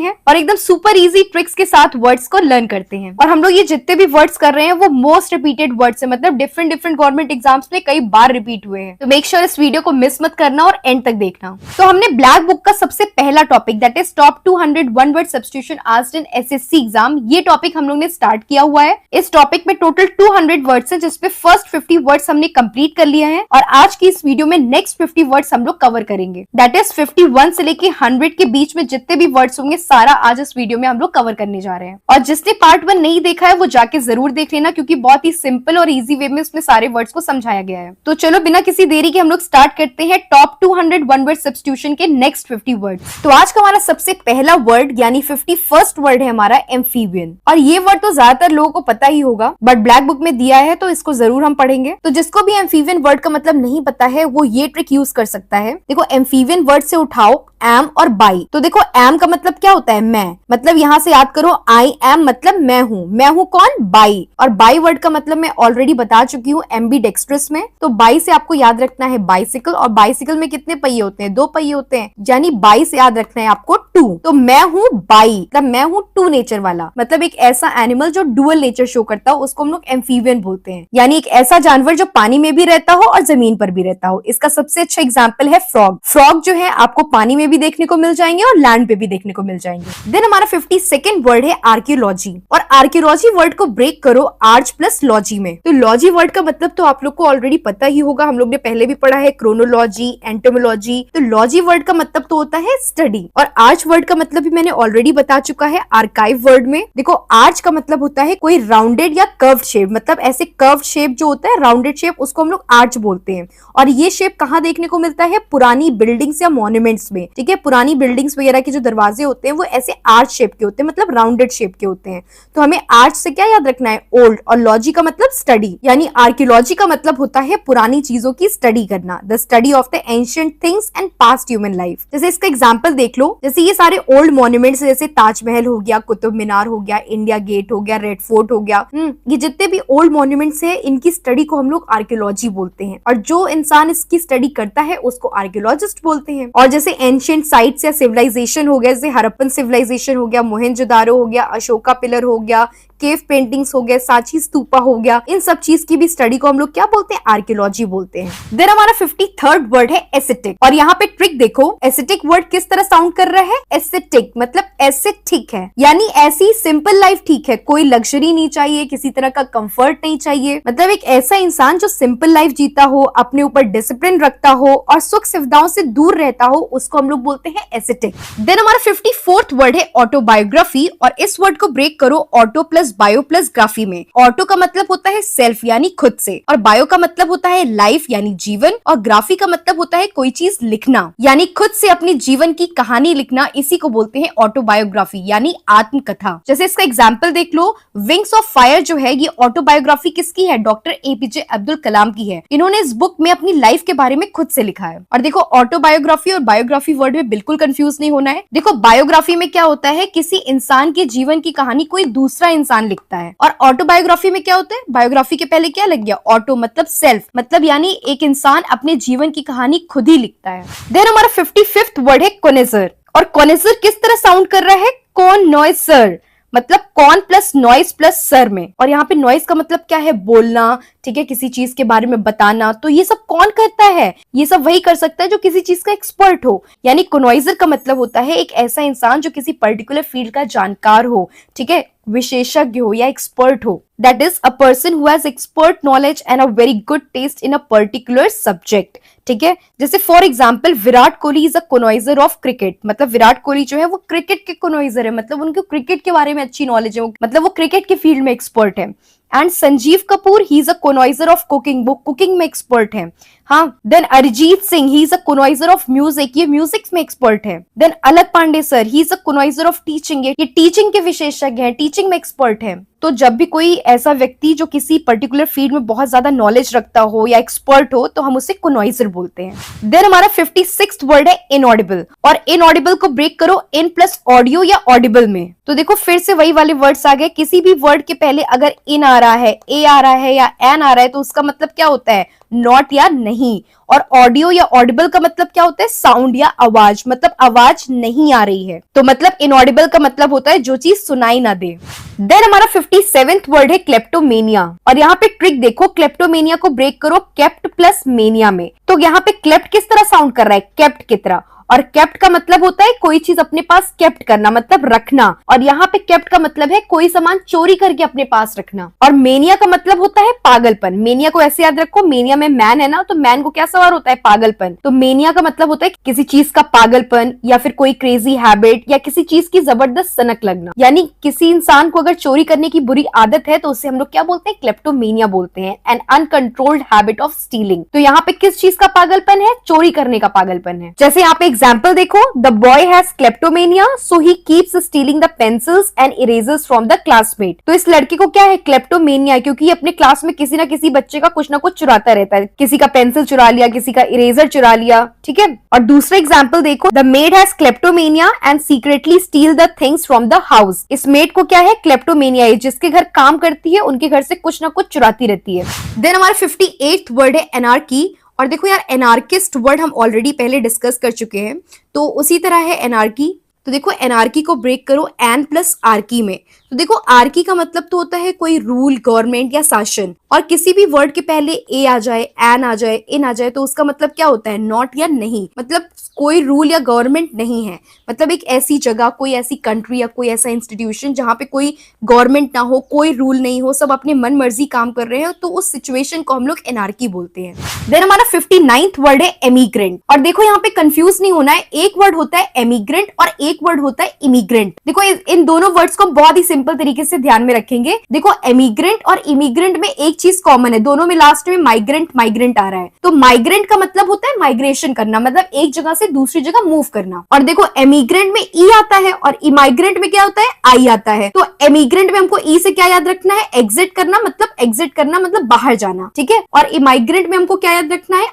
हैं और एकदम सुपर इजी ट्रिक्स के साथ वर्ड्स को लर्न करते हैं। और हम लोग ये जितने भी वर्ड्स कर रहे हैं वो मोस्ट रिपीटेड वर्ड्स है, मतलब डिफरेंट डिफरेंट गवर्नमेंट एग्जाम्स में कई बार रिपीट हुए हैं। तो मेक श्योर इस वीडियो को मिस मत करना और एंड तक देखना। तो हमने ब्लैक बुक का सबसे पहला topic that is top 200 one word substitution asked in SSC exam, ये टॉपिक हम लोग ने स्टार्ट किया हुआ है। इस टॉपिक में टोटल 200 वर्ड्स हैं, जिसपे फर्स्ट 50 वर्ड्स हमने कंप्लीट कर लिया है और आज की इस वीडियो में नेक्स्ट 50 वर्ड्स हम लोग कवर करेंगे। दैट इज 51 से लेके 100 के बीच में जितने भी वर्ड्स होंगे सारा आज इस वीडियो में हम लोग कवर करने जा रहे हैं। और जिसने पार्ट 1 नहीं देखा है वो जाके जरूर देख लेना, क्योंकि बहुत ही सिंपल और इजी वे में उसमें सारे वर्ड्स को समझाया गया है। तो चलो बिना किसी देरी के हम लोग स्टार्ट करते हैं टॉप 200 वन वर्ड सब्स्टिट्यूशन के नेक्स्ट 50 वर्ड्स। तो आज का हमारा सबसे पहला वर्ड यानी 51st वर्ड है हमारा एम्फीबियन। और ये वर्ड तो ज्यादातर लोगों को पता ही होगा, बट ब्लैक बुक में दिया है तो इसको जरूर हम पढ़ेंगे। तो जिसको भी एम्फीबियन वर्ड का मतलब नहीं पता है वो ये ट्रिक यूज कर सकता है। देखो एम्फीबियन वर्ड से उठाओ एम और बाई। तो देखो एम का मतलब क्या होता है, मैं, मतलब यहां से याद करो आई एम मतलब मैं हूं कौन, बाई। और बाई वर्ड का मतलब मैं ऑलरेडी बता चुकी हूँ एम्बीडेक्स्ट्रस में। तो बाई से आपको याद रखना है बाइसिकल, और बाइसिकल में कितने पहिए होते हैं, 2 पहिए होते हैं, यानी बाई से याद रखना है आपको 2। तो मैं हूँ बाई, मतलब मैं हूँ 2 नेचर वाला, मतलब एक ऐसा एनिमल जो डुअल नेचर शो करता हो उसको हम लोग एम्फीबियन बोलते हैं, यानी एक ऐसा जानवर जो पानी में भी रहता हो और जमीन पर भी रहता हो। इसका सबसे अच्छा एग्जाम्पल है फ्रॉग। फ्रॉग जो है आपको पानी में भी देखने को मिल जाएंगे और लैंड पे भी देखने को मिल जाएंगे। देन हमारा 52nd वर्ड है आर्कियोलॉजी। और आर्कियोलॉजी वर्ड को ब्रेक करो आर्च प्लस लॉजी में। तो लॉजी वर्ड का मतलब तो आप लोग को ऑलरेडी पता ही होगा, हम लोग ने पहले भी पढ़ा है, क्रोनोलॉजी, एंटोमोलॉजी। तो लॉजी वर्ड का मतलब तो होता है स्टडी, और आर्च वर्ड का मतलब भी मैंने ऑलरेडी बता चुका है आर्काइव वर्ड में। देखो आर्च का मतलब होता है कोई राउंडेड या कर्व्ड शेप, मतलब ऐसे कर्व्ड शेप जो होता है, राउंडेड शेप, उसको हम लोग आर्च बोलते हैं। और ये शेप कहाँ देखने को मिलता है, पुरानी बिल्डिंग्स या मॉन्यूमेंट्स में। ठीक है, पुरानी बिल्डिंग्स वगैरह के जो दरवाजे होते हैं वो ऐसे आर्च शेप के होते हैं, मतलब राउंडेड शेप के होते हैं। तो हमें आर्च से क्या याद रखना है, ओल्ड, और लॉजी का मतलब स्टडी, यानी आर्कियोलॉजी का मतलब होता है पुरानी चीजों की स्टडी करना, the study of the ancient things and past human life. जैसे इसका एग्जांपल देख लो, जैसे ये सारे ओल्ड मॉन्यूमेंट्स जैसे ताजमहल हो गया, कुतुब मीनार हो गया, इंडिया गेट हो गया, रेड फोर्ट हो गया, ये जितने भी ओल्ड मॉन्यूमेंट्स है इनकी स्टडी को हम लोग आर्कियोलॉजी बोलते हैं। और जो इंसान इसकी स्टडी करता है उसको आर्कियोलॉजिस्ट बोलते हैं। और जैसे एंशिएंट साइट्स या सिविलाइजेशन हो गया, जैसे हड़प्पन सिविलाइजेशन हो गया, मोहनजोदारो हो गया, अशोका पिलर हो गया, केव पेंटिंग्स हो गया, सांची स्तूपा हो गया, इन सब चीज की भी स्टडी को हम लोग क्या बोलते हैं, आर्कियोलॉजी बोलते हैं। देन हमारा 53rd वर्ड है एस्थेटिक। और यहाँ पे ट्रिक देखो, एस्थेटिक वर्ड किस तरह साउंड कर रहा है, एस्थेटिक मतलब ऐसे ठीक है, यानी ऐसी सिंपल लाइफ ठीक है, कोई लग्जरी नहीं चाहिए, किसी तरह का कंफर्ट नहीं चाहिए, मतलब एक ऐसा इंसान जो सिंपल लाइफ जीता हो, अपने ऊपर डिसिप्लिन रखता हो और सुख सुविधाओं से दूर रहता हो, उसको हम लोग बोलते हैं एस्थेटिक। देन हमारा 54th वर्ड है ऑटोबायोग्राफी। और इस वर्ड को ब्रेक करो auto plus bio plus graphy में। ऑटो का मतलब होता है सेल्फ यानी खुद से, और बायो का मतलब होता है लाइफ यानी जीवन, और ग्राफी का मतलब होता है कोई चीज लिखना, यानी खुद से अपने जीवन की कहानी लिखना। इसी को बोलते हैं ऑटोबायोग्राफी यानी आत्मकथा। जैसे इसका एग्जांपल देख लो, विंग्स ऑफ फायर जो है ये ऑटोबायोग्राफी किसकी है, डॉक्टर एपीजे अब्दुल कलाम की है। इन्होंने इस बुक में अपनी लाइफ के बारे में खुद से लिखा है। और देखो ऑटोबायोग्राफी और बायोग्राफी वर्ड में बिल्कुल कंफ्यूज नहीं होना है। देखो बायोग्राफी में क्या होता है, किसी इंसान के जीवन की कहानी कोई दूसरा इंसान लिखता है, और ऑटोबायोग्राफी में क्या होता है, बायोग्राफी के पहले क्या लग गया, ऑटो मतलब सेल्फ, मतलब यानी एक इंसान अपने जीवन की कहानी खुद ही लिखता है। देन हमारा 55th वर्ड है कोनेजर। और कोनेजर किस तरह साउंड कर रहा है, कौन नॉइज सर, मतलब कौन प्लस नॉइस प्लस सर में। और यहाँ पे नॉइस का मतलब क्या है, बोलना, ठीक है, किसी चीज के बारे में बताना। तो ये सब कौन करता है, ये सब वही कर सकता है जो किसी चीज का एक्सपर्ट हो। यानी कोनॉइजर का मतलब होता है एक ऐसा इंसान जो किसी पर्टिकुलर फील्ड का जानकार हो, ठीक है, विशेषज्ञ हो या एक्सपर्ट हो। That is a person who has expert knowledge and a very good taste in a particular subject. ठीक है, जैसे for example Virat Kohli is a connoisseur of cricket, मतलब विराट कोहली जो है वो क्रिकेट के कोनॉइजर है, मतलब उनको क्रिकेट के बारे में अच्छी नॉलेज है, मतलब वो क्रिकेट के फील्ड में एक्सपर्ट है। And Sanjeev Kapoor he is a connoisseur of cooking, वो कुकिंग में एक्सपर्ट है। हाँ, then Arijit Singh he is a connoisseur of music, ये म्यूजिक में एक्सपर्ट है। Then Alakh Pandey sir he is a connoisseur of teaching, ये टीचिंग के विशेषज्ञ हैं, टीचिंग में एक्सपर्ट है। तो जब भी कोई ऐसा व्यक्ति जो किसी पर्टिकुलर फील्ड में बहुत ज्यादा नॉलेज रखता हो या एक्सपर्ट हो तो हम उसे कोनॉइजर बोलते हैं। देन हमारा 56th वर्ड है इनऑडिबल, और इनऑडिबल को ब्रेक करो इन प्लस ऑडियो या ऑडिबल में। तो देखो फिर से वही वाले वर्ड्स आ गए। किसी भी वर्ड के पहले अगर इन आ रहा है, ए आ रहा है या एन आ रहा है तो उसका मतलब क्या होता है? नॉट या नहीं। और ऑडियो या ऑडिबल का मतलब क्या होता है? साउंड या आवाज, मतलब आवाज नहीं आ रही है। तो मतलब इनऑडिबल का मतलब होता है जो चीज सुनाई ना दे। देन हमारा 57th वर्ड है क्लेप्टोमेनिया, और यहाँ पे ट्रिक देखो, क्लेप्टोमेनिया को ब्रेक करो केप्ट प्लस मेनिया में। तो यहाँ पे क्लेप्ट किस तरह साउंड कर रहा है? केप्ट की तरह। और केप्ट का मतलब होता है कोई चीज अपने पास केप्ट करना, मतलब रखना। और यहाँ पे केप्ट का मतलब है कोई सामान चोरी करके अपने पास रखना। और मेनिया का मतलब होता है पागलपन। मेनिया को ऐसे याद रखो, मेनिया में मैन है ना, तो मैन को क्या सवार होता है? पागलपन। तो मेनिया का मतलब होता है किसी चीज का पागलपन या फिर कोई क्रेजी हैबिट या किसी चीज की जबरदस्त सनक लगना। यानी किसी इंसान को अगर चोरी करने की बुरी आदत है तो उसे हम लोग क्या बोलते हैं? क्लेप्टोमेनिया बोलते हैं, an uncontrolled habit of stealing. तो यहाँ पे किस चीज का पागलपन है? चोरी करने का पागलपन है। जैसे यहाँ पे एग्जाम्पल देखो, the boy has kleptomania so he keeps stealing the pencils and erasers from the classmate. तो इस लड़के को क्या है? क्लेप्टोमेनिया, क्योंकि अपने क्लास में किसी ना किसी बच्चे का कुछ ना कुछ चुराता रहता है। किसी का पेंसिल चुरा लिया, किसी का इरेजर चुरा लिया, ठीक है। और दूसरा एग्जाम्पल देखो, the made has kleptomania and secretly steel the things from the house. इस मेड को क्या है? क्लेप्टोमेनिया है, जिसके घर काम करती है उनके घर से कुछ ना कुछ चुराती रहती है। देन हमारा 58th वर्ड है एनार्की। और देखो यार, एनार्किस्ट वर्ड हम ऑलरेडी पहले डिस्कस कर चुके हैं, तो उसी तरह है एनार्की। तो देखो एनार्की को ब्रेक करो एन प्लस आर्की में। तो देखो आर्की का मतलब तो होता है कोई रूल, गवर्नमेंट या शासन। और किसी भी वर्ड के पहले ए आ जाए, एन आ जाए, इन आ जाए तो उसका मतलब क्या होता है? नॉट या नहीं। मतलब कोई रूल या गवर्नमेंट नहीं है, मतलब एक ऐसी जगह, कोई ऐसी कंट्री या कोई ऐसा इंस्टीट्यूशन जहां पे कोई गवर्नमेंट ना हो, कोई रूल नहीं हो, सब अपने मन मर्जी काम कर रहे हो, तो उस सिचुएशन को हम लोग एनार्की बोलते हैं। देन हमारा 59th वर्ड है एमिग्रेंट। और देखो यहाँ पे कंफ्यूज नहीं होना है, एक वर्ड होता है एमिग्रेंट और एक वर्ड होता है इमिग्रेंट। देखो इन दोनों वर्ड्स को बहुत ही सिंपल तरीके से ध्यान में रखेंगे। देखो एमिग्रेंट और इमिग्रेंट में एक चीज कॉमन है, दोनों में लास्ट में माइग्रेंट आ रहा है। तो माइग्रेंट का मतलब होता है माइग्रेशन करना, मतलब एक जगह से दूसरी जगह मूव करना। और देखो एमिग्रेंट में ई आता है और इमाइग्रेंट में क्या होता है? आई आता है। तो एमिग्रेंट में हमको ई से क्या याद रखना है? एग्जिट करना, मतलब बाहर जाना, ठीक है। और इमाइग्रेंट में हमको क्या याद रखना है?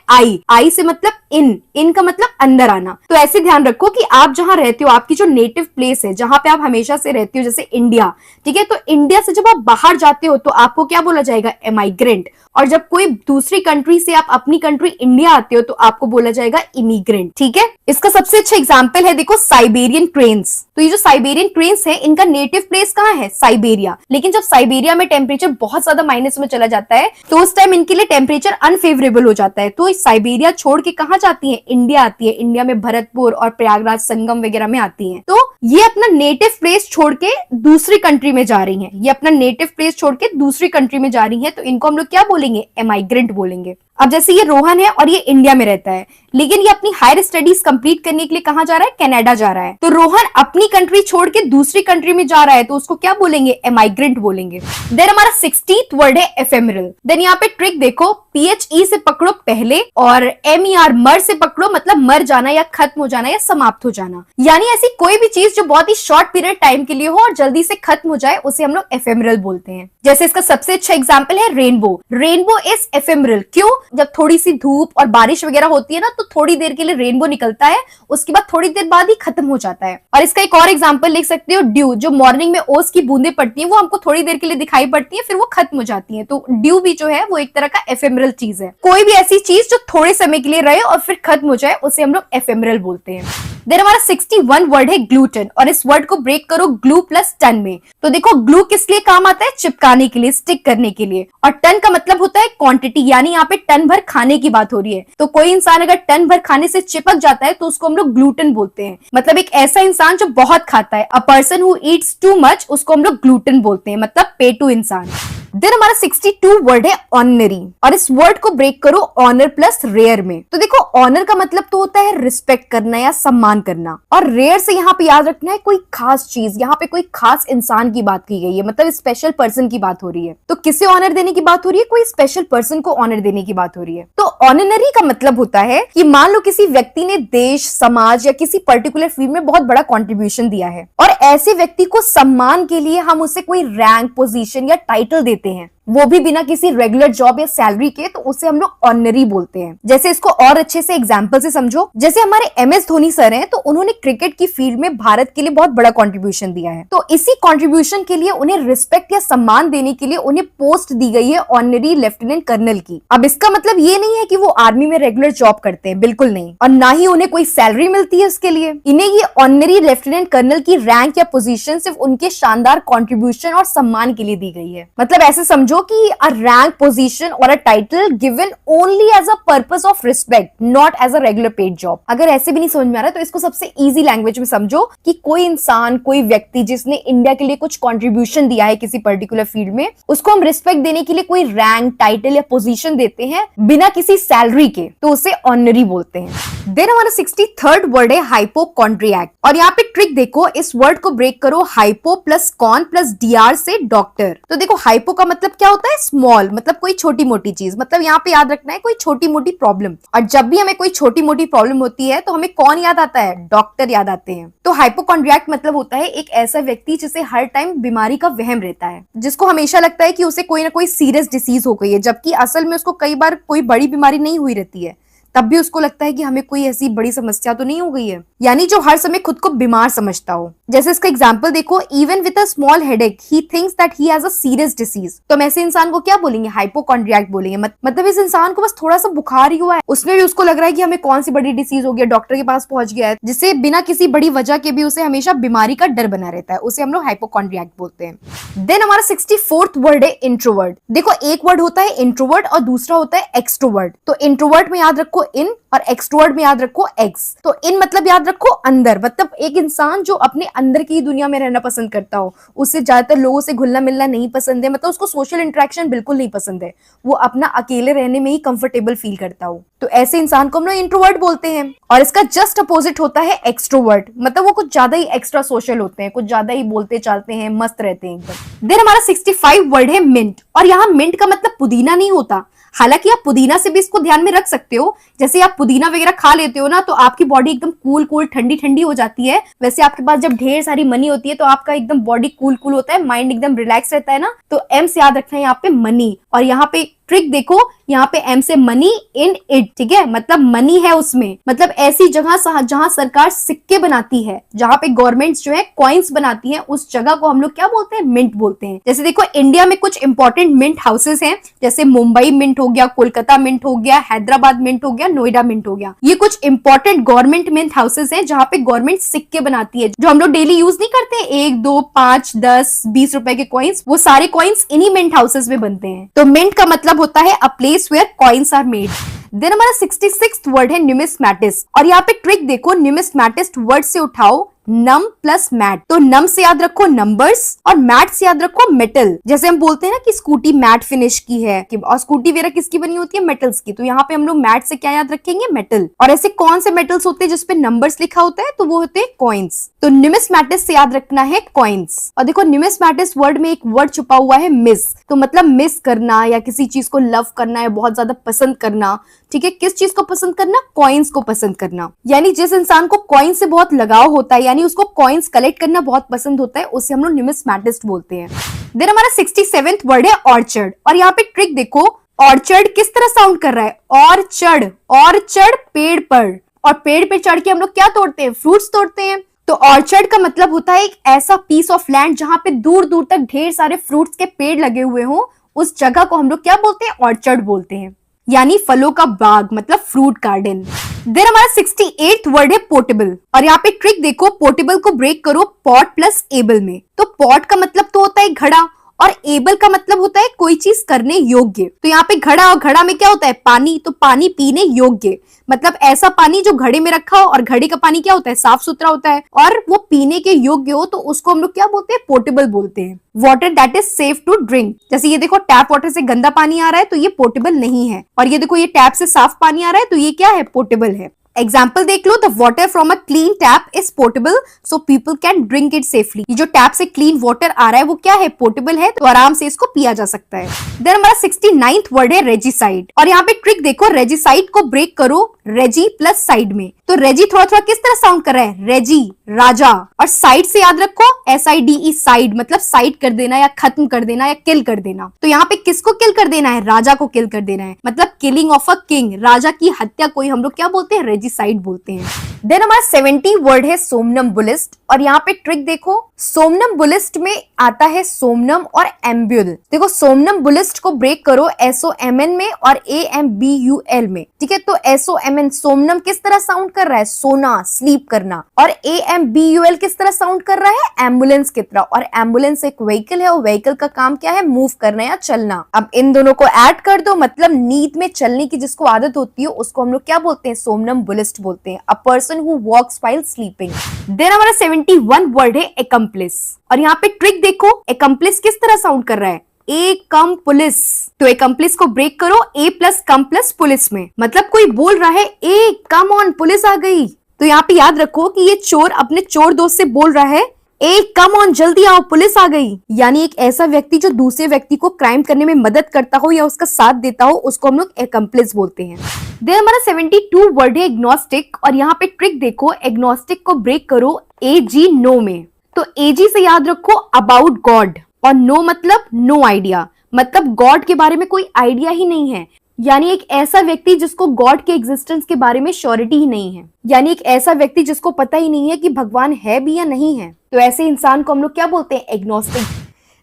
आई से मतलब इन का मतलब अंदर आना। तो ऐसे ध्यान रखो कि आप जहां रहते हो, आपकी जो नेटिव प्लेस है, जहां पे आप हमेशा से रहते हो, जैसे इंडिया, ठीक है, तो इंडिया से जब आप बाहर जाते हो तो आपको क्या बोला जाएगा? एमाइग्रेंट। और जब कोई दूसरी कंट्री से आप अपनी कंट्री इंडिया आते हो तो आपको बोला जाएगा इमिग्रेंट, ठीक है। इसका सबसे अच्छा एग्जांपल है देखो साइबेरियन क्रेन्स। तो ये जो साइबेरियन क्रेन्स है, इनका नेटिव प्लेस कहाँ है? साइबेरिया। लेकिन जब साइबेरिया में टेम्परेचर बहुत ज्यादा माइनस में चला जाता है तो उस टाइम इनके लिए टेम्परेचर अनफेवरेबल हो जाता है, तो साइबेरिया छोड़ के कहाँ जाती है? इंडिया आती है। इंडिया में भरतपुर और प्रयागराज, संगम वगैरह में आती है। तो ये अपना नेटिव प्लेस छोड़ के दूसरी कंट्री में जा रही है, ये अपना नेटिव प्लेस छोड़ के दूसरी कंट्री में जा रही है, तो इनको हम लोग क्या बोलेंगे? एमाइग्रेंट बोलेंगे। अब जैसे ये रोहन है और ये इंडिया में रहता है, लेकिन ये अपनी हायर स्टडीज कंप्लीट करने के लिए कहां जा रहा है? कनाडा जा रहा है। तो रोहन अपनी कंट्री छोड़ के दूसरी कंट्री में जा रहा है, तो उसको क्या बोलेंगे? एमाइग्रेंट बोलेंगे। देन हमारा 60th वर्ड है एफेमरल। देन यहाँ पे ट्रिक देखो, PHE से पकड़ो पहले और MER मर से पकड़ो, मतलब मर जाना या खत्म हो जाना या समाप्त हो जाना। यानी ऐसी कोई भी चीज जो बहुत ही शॉर्ट पीरियड टाइम के लिए हो और जल्दी से खत्म हो जाए, उसे हम लोग एफेमरल बोलते हैं। जैसे इसका सबसे अच्छा एग्जाम्पल है रेनबो। Rainbow is ephemeral. क्यों? जब थोड़ी सी धूप और बारिश वगैरह होती है ना, तो थोड़ी देर के लिए रेनबो निकलता है, उसके बाद थोड़ी देर बाद ही खत्म हो जाता है। और इसका एक और एग्जांपल लिख सकते हो, ड्यू। जो मॉर्निंग में ओस की बूंदें पड़ती हैं, वो हमको थोड़ी देर के लिए दिखाई पड़ती है, फिर वो खत्म हो जाती है। तो ड्यू भी जो है वो एक तरह का एफेमरल चीज है। कोई भी ऐसी चीज जो थोड़े समय के लिए रहे और फिर खत्म हो जाए, उसे हम लोग एफेमरल बोलते हैं। देन हमारा 61 वर्ड है ग्लूटन, और इस वर्ड को ब्रेक करो ग्लू प्लस टन में। तो देखो ग्लू किस लिए काम आता है? चिपकाने के लिए, स्टिक करने के लिए। और टन का मतलब होता है क्वांटिटी, यानी यहाँ पे टन भर खाने की बात हो रही है। तो कोई इंसान अगर टन भर खाने से चिपक जाता है तो उसको हम लोग ग्लूटन बोलते हैं, मतलब एक ऐसा इंसान जो बहुत खाता है। अ person who Yeats too much, उसको हम लोग ग्लूटन बोलते हैं, मतलब पेटू इंसान। देन हमारा 62 वर्ड है ऑनरी, और इस वर्ड को ब्रेक करो ऑनर प्लस रेयर में। तो देखो ऑनर का मतलब तो होता है रिस्पेक्ट करना या सम्मान करना, और रेयर से यहाँ पे याद रखना है कोई खास चीज, यहाँ पे कोई खास इंसान की बात की गई है, मतलब स्पेशल पर्सन की बात हो रही है। तो किसे ऑनर देने की बात हो रही है? कोई स्पेशल पर्सन को ऑनर देने की बात हो रही है। तो ऑनररी का मतलब होता है कि मान लो किसी व्यक्ति ने देश, समाज या किसी पर्टिकुलर फील्ड में बहुत बड़ा कंट्रीब्यूशन दिया है, और ऐसे व्यक्ति को सम्मान के लिए हम उसे कोई रैंक, पोजीशन या टाइटल देते हैं, वो भी बिना किसी रेगुलर जॉब या सैलरी के, तो उसे हम लोग ऑनरी बोलते हैं। जैसे इसको और अच्छे से एग्जांपल से समझो, जैसे हमारे MS धोनी सर हैं, तो उन्होंने क्रिकेट की फील्ड में भारत के लिए बहुत बड़ा कंट्रीब्यूशन दिया है, तो इसी कंट्रीब्यूशन के लिए उन्हें रिस्पेक्ट या सम्मान देने के लिए उन्हें पोस्ट दी गई है ऑनरी लेफ्टिनेंट कर्नल की। अब इसका मतलब ये नहीं है कि वो आर्मी में रेगुलर जॉब करते हैं, बिल्कुल नहीं, और ना ही उन्हें कोई सैलरी मिलती है उसके लिए। इन्हें ये ऑनरी लेफ्टिनेंट कर्नल की रैंक या पोजीशन सिर्फ उनके शानदार कंट्रीब्यूशन और सम्मान के लिए दी गई है। मतलब ऐसे समझो कि a rank, position or a title given only as a purpose of respect, not as a regular paid job। अगर ऐसे भी नहीं समझ में आ रहा है तो इसको सबसे इजी लैंग्वेज में समझो कि कोई इंसान, कोई व्यक्ति जिसने इंडिया के लिए कुछ कंट्रीब्यूशन दिया है किसी पर्टिकुलर फील्ड में, उसको हम रिस्पेक्ट देने के लिए कोई रैंक, टाइटल या पोजीशन देते हैं बिना किसी सैलरी के, तो उसे ऑनरी बोलते हैं। देन हमारा 63rd वर्ड है हाइपोकॉन्ड्रियक, और यहाँ पे ट्रिक देखो, इस वर्ड को ब्रेक करो hypo plus con plus dr से डॉक्टर। तो देखो हाइपो का मतलब क्या होता है? स्मॉल, मतलब कोई छोटी मोटी चीज, मतलब यहाँ पे याद रखना है कोई छोटी मोटी प्रॉब्लम, और जब भी हमें कोई छोटी मोटी प्रॉब्लम होती है तो हमें कौन याद आता है? डॉक्टर याद आते हैं। तो हाइपोकॉन्ड्रियक मतलब होता है एक ऐसा व्यक्ति जिसे हर टाइम बीमारी का वहम रहता है, जिसको हमेशा लगता है कि उसे कोई ना कोई सीरियस डिसीज हो गई है, जबकि असल में उसको कई बार कोई बड़ी बीमारी नहीं हुई रहती है, तब भी उसको लगता है कि हमें कोई ऐसी बड़ी समस्या तो नहीं हो गई है, यानी जो हर समय खुद को बीमार समझता हो। जैसे इसका एग्जांपल देखो, even with a small headache he thinks that he has a serious disease. तो हम ऐसे इंसान को क्या बोलेंगे? हाइपोकॉन्ड्रियक बोलेंगे। मतलब इस इंसान को बस थोड़ा सा बुखार ही हुआ है, उसमें भी उसको लग रहा है कि हमें कौन सी बड़ी डिसीज हो गया, डॉक्टर के पास पहुंच गया है, जिससे बिना किसी बड़ी वजह के भी उसे हमेशा बीमारी का डर बना रहता है, उसे हम लोग हाइपोकॉन्ड्रियक बोलते हैं। देन हमारा 64th वर्ड है इंट्रोवर्ट। देखो एक वर्ड होता है इंट्रोवर्ट और दूसरा होता है एक्सट्रोवर्ट। तो इंट्रोवर्ट में याद रखो इन, और एक्सट्रोवर्ट में याद रखो एक्स। तो इन मतलब याद रखो अंदर, मतलब एक इंसान जो अपने अंदर की दुनिया में रहना पसंद करता हो, उससे ज्यादातर लोगों से घुलना मिलना नहीं पसंद है, मतलब उसको सोशल इंटरेक्शन बिल्कुल नहीं पसंद है, वो अपना अकेले रहने में ही कंफर्टेबल फील करता हो, तो ऐसे इंसान को हम लोग इंट्रोवर्ट बोलते हैं। और इसका जस्ट अपोजिट होता है एक्सट्रोवर्ट, मतलब वो कुछ ज्यादा ही एक्स्ट्रा सोशल होते हैं, कुछ ज्यादा ही बोलते चालते हैं, मस्त रहते हैं एकदम। देन हमारा 65 वर्ड है मिंट, और यहाँ मिंट का मतलब पुदीना नहीं होता, हालांकि आप पुदीना से भी इसको ध्यान में रख सकते हो। जैसे आप पुदीना वगैरह खा लेते हो ना, तो आपकी बॉडी एकदम कूल कूल ठंडी ठंडी हो जाती है, वैसे आपके पास जब ढेर सारी मनी होती है तो आपका एकदम बॉडी कूल कूल होता है, माइंड एकदम रिलैक्स रहता है ना। तो एम से याद रखना है यहाँ पे मनी, और यहाँ पे ट्रिक देखो, यहाँ पे एम से मनी इन इट, ठीक है, मतलब मनी है उसमें, मतलब ऐसी जगह जहां सरकार सिक्के बनाती है, जहां पे गवर्नमेंट्स जो है कॉइन्स बनाती हैं, उस जगह को हम लोग क्या बोलते हैं? मिंट बोलते हैं। जैसे देखो इंडिया में कुछ इंपॉर्टेंट मिंट हाउसेस हैं, जैसे मुंबई मिंट हो गया, कोलकाता मिंट हो गया, हैदराबाद मिंट हो गया, नोएडा मिंट हो गया। ये कुछ इंपॉर्टेंट गवर्नमेंट मिंट हाउसेस हैं जहां पे गवर्नमेंट सिक्के बनाती है, जो हम लोग डेली यूज नहीं करते, 1, 2, 5, 10, 20 रुपए के कॉइन्स, वो सारे कॉइन्स इन्हीं मिंट हाउसेस में बनते हैं। तो मिंट का मतलब होता है a place where coins are made. Then हमारा 66th वर्ड है न्यूमिस्मैटिस्ट, और यहाँ पे ट्रिक देखो, न्यूमिस्मैटिस्ट वर्ड से उठाओ नम प्लस मैट। तो नम से याद रखो नंबर्स, और मैट से याद रखो मेटल। जैसे हम बोलते हैं ना कि स्कूटी मैट फिनिश की है, और स्कूटी वगैरह किसकी बनी होती है? मेटल्स की। तो यहाँ पे हम लोग मैट से क्या याद रखेंगे? मेटल। और ऐसे कौन से मेटल्स होते हैं जिसपे नंबर्स लिखा होता है? तो वो होते हैं कॉइन्स। तो न्यूमिस्मैटिस्ट से याद रखना है कॉइन्स। और देखो न्यूमिस्मैटिस्ट वर्ड में एक वर्ड छुपा हुआ है मिस, तो मतलब मिस करना या किसी चीज को लव करना या बहुत ज्यादा पसंद करना, ठीक है। किस चीज को पसंद करना? कॉइन्स को पसंद करना, यानी जिस इंसान को कॉइन से बहुत लगाव होता है, यानी उसको कॉइन्स कलेक्ट करना बहुत पसंद होता है, उसे हम लोग न्यूमिस्मैटिस्ट बोलते हैं। देन हमारा 67th वर्ड है ऑर्चर्ड, और यहाँ पे ट्रिक देखो, ऑर्चर्ड किस तरह साउंड कर रहा है? ऑर्चर्ड, ऑर्चर्ड पेड़ पर, और पेड़ पे चढ़ के हम लोग क्या तोड़ते हैं? फ्रूट्स तोड़ते हैं। तो ऑर्चर्ड का मतलब होता है एक ऐसा पीस ऑफ लैंड जहां पे दूर दूर तक ढेर सारे फ्रूट्स के पेड़ लगे हुए हो, उस जगह को हम लोग क्या बोलते हैं? ऑर्चर्ड बोलते हैं, यानी फलों का बाग, मतलब फ्रूट गार्डन। देन हमारा 68th वर्ड है पोर्टेबल, और यहाँ पे ट्रिक देखो, पोर्टेबल को ब्रेक करो पॉट प्लस एबल में। तो पॉट का मतलब तो होता है घड़ा, और एबल का मतलब होता है कोई चीज करने योग्य। तो यहाँ पे घड़ा, और घड़ा में क्या होता है, पानी, तो पानी पीने योग्य मतलब ऐसा पानी जो घड़े में रखा हो, और घड़े का पानी क्या होता है, साफ सुथरा होता है और वो पीने के योग्य हो, तो उसको हम लोग क्या बोलते हैं, पोर्टेबल बोलते हैं। Water that is safe to drink, जैसे ये देखो टैप वाटर से गंदा पानी आ रहा है तो ये पोर्टेबल नहीं है, और ये देखो ये टैप से साफ पानी आ रहा है तो ये क्या है, पोर्टेबल है। एग्जाम्पल देख लो, the water from a clean tap is portable so people can drink it safely. ये जो टैप से क्लीन वाटर आ रहा है वो क्या है, पोर्टेबल है, तो आराम से इसको पिया जा सकता है। देन हमारा 69th वर्ड है रेजिसाइड, और यहाँ पे ट्रिक देखो, रेजिसाइड को ब्रेक करो रेजी प्लस साइड में, तो रेजी थोड़ा थोड़ा किस तरह साउंड कर रहा है, रेजी राजा, और साइड से याद रखो SIDE साइड, मतलब साइड कर देना या खत्म कर देना या किल कर देना। तो यहाँ पे किसको किल कर देना है, राजा को किल कर देना है, मतलब किलिंग ऑफ अ किंग, राजा की हत्या कोई हम लोग क्या बोलते हैं, रेजिसाइड बोलते हैं। देन हमारा 70 वर्ड है सोमनम्बुलिस्ट, और यहाँ पे ट्रिक देखो, सोमनम्बुलिस्ट में आता है सोमनम और एम्ब्यूल। देखो सोमनम्बुलिस्ट को ब्रेक करो SOMN में और AMBUL में, ठीक है, तो SOMN सोमनम किस तरह साउंड कर रहा है, सोना, स्लीप करना, और AMBUL किस तरह साउंड कर रहा है, एम्बुलेंस की तरह, और एम्बुलेंस एक व्हीकल है, और व्हीकल का काम क्या है, मूव करना या चलना। अब इन दोनों को ऐड कर दो, मतलब नींद में चलने की जिसको आदत होती है उसको हम लोग क्या बोलते हैं, सोमनम्बुलिस्ट बोलते हैं, a person who walks while sleeping. Then हमारा 71 वर्ड है एकम्प्लिस, और यहाँ पे ट्रिक देखो, एकम्प्लिस किस तरह साउंड कर रहा है, ए कम पुलिस, तो एकम्प्लिस को ब्रेक करो A plus come plus police में, मतलब कोई बोल रहा है ए कम ऑन पुलिस आ गई, तो यहाँ पे याद रखो कि ये चोर अपने चोर दोस्त से बोल रहा है ए कम ऑन जल्दी आओ पुलिस आ गई, यानी एक ऐसा व्यक्ति जो दूसरे व्यक्ति को क्राइम करने में मदद करता हो या उसका साथ देता हो, उसको हम लोग एकम्प्लिस बोलते हैं। देन हमारा 72 वर्ड है एग्नोस्टिक, और यहाँ पे ट्रिक देखो, एग्नोस्टिक को ब्रेक करो AG नो में, तो AG से याद रखो अबाउट गॉड, और नो मतलब नो आइडिया, मतलब गॉड के बारे में कोई आइडिया ही नहीं है, यानी एक ऐसा व्यक्ति जिसको गॉड के एग्जिस्टेंस के बारे में श्योरिटी ही नहीं है, यानी एक ऐसा व्यक्ति जिसको पता ही नहीं है कि भगवान है भी या नहीं है, तो ऐसे इंसान को हम लोग क्या बोलते हैं, एग्नोस्टिक।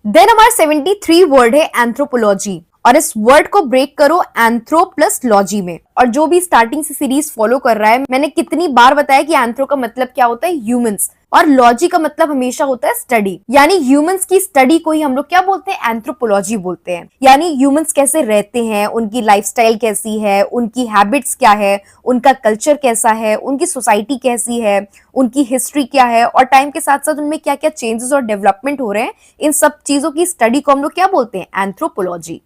देन हमारा 73 वर्ड है एंथ्रोपोलॉजी, और इस वर्ड को ब्रेक करो एंथ्रो प्लस लॉजी में, और जो भी स्टार्टिंग से सीरीज फॉलो कर रहा है, मैंने कितनी बार बताया कि एंथ्रो का मतलब क्या होता है, ह्यूमंस, और लॉजी का मतलब हमेशा होता है स्टडी, यानी ह्यूमंस की स्टडी को ही हम लोग क्या बोलते हैं, एंथ्रोपोलॉजी बोलते हैं, यानी ह्यूमंस कैसे रहते हैं, उनकी लाइफस्टाइल कैसी है, उनकी हैबिट्स क्या है, उनका कल्चर कैसा है, उनकी सोसाइटी कैसी है, उनकी हिस्ट्री क्या है, और टाइम के साथ साथ उनमें क्या क्या चेंजेस और डेवलपमेंट हो रहे हैं, इन सब चीजों की स्टडी को हम लोग क्या बोलते हैं, एंथ्रोपोलॉजी।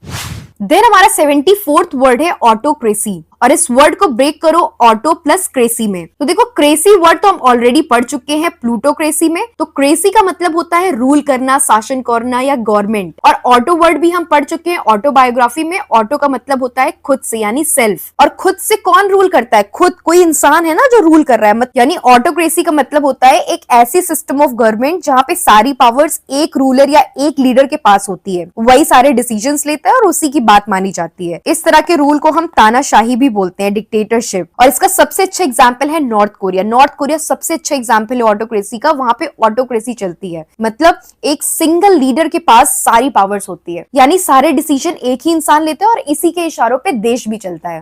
देन हमारा 74th वर्ड है ऑटोक्रेसी, और इस वर्ड को ब्रेक करो ऑटो प्लस क्रेसी में, तो देखो क्रेसी वर्ड तो हम ऑलरेडी पढ़ चुके हैं प्लूटोक्रेसी में, तो क्रेसी का मतलब होता है रूल करना, शासन करना या गवर्नमेंट, और ऑटो वर्ड भी हम पढ़ चुके हैं ऑटोबायोग्राफी में, ऑटो का मतलब होता है खुद से यानी सेल्फ, और खुद से कौन रूल करता है, खुद, कोई इंसान है ना जो रूल कर रहा है, यानी ऑटोक्रेसी का मतलब होता है एक ऐसी सिस्टम ऑफ गवर्नमेंट जहाँ पे सारी पावर्स एक रूलर या एक लीडर के पास होती है, वही सारे डिसीजंस लेता है और उसी की बात मानी जाती है। इस तरह के रूल को हम तानाशाही भी बोलते हैं, डिक्टेटरशिप, और इसका सबसे अच्छा एग्जांपल है नॉर्थ कोरिया। नॉर्थ कोरिया सबसे अच्छा एग्जांपल है ऑटोक्रेसी का, वहां पे ऑटोक्रेसी चलती है, मतलब एक सिंगल लीडर के पास सारी पावर्स होती है, यानी सारे डिसीजन एक ही इंसान लेता है और इसी के इशारों पे देश भी चलता है।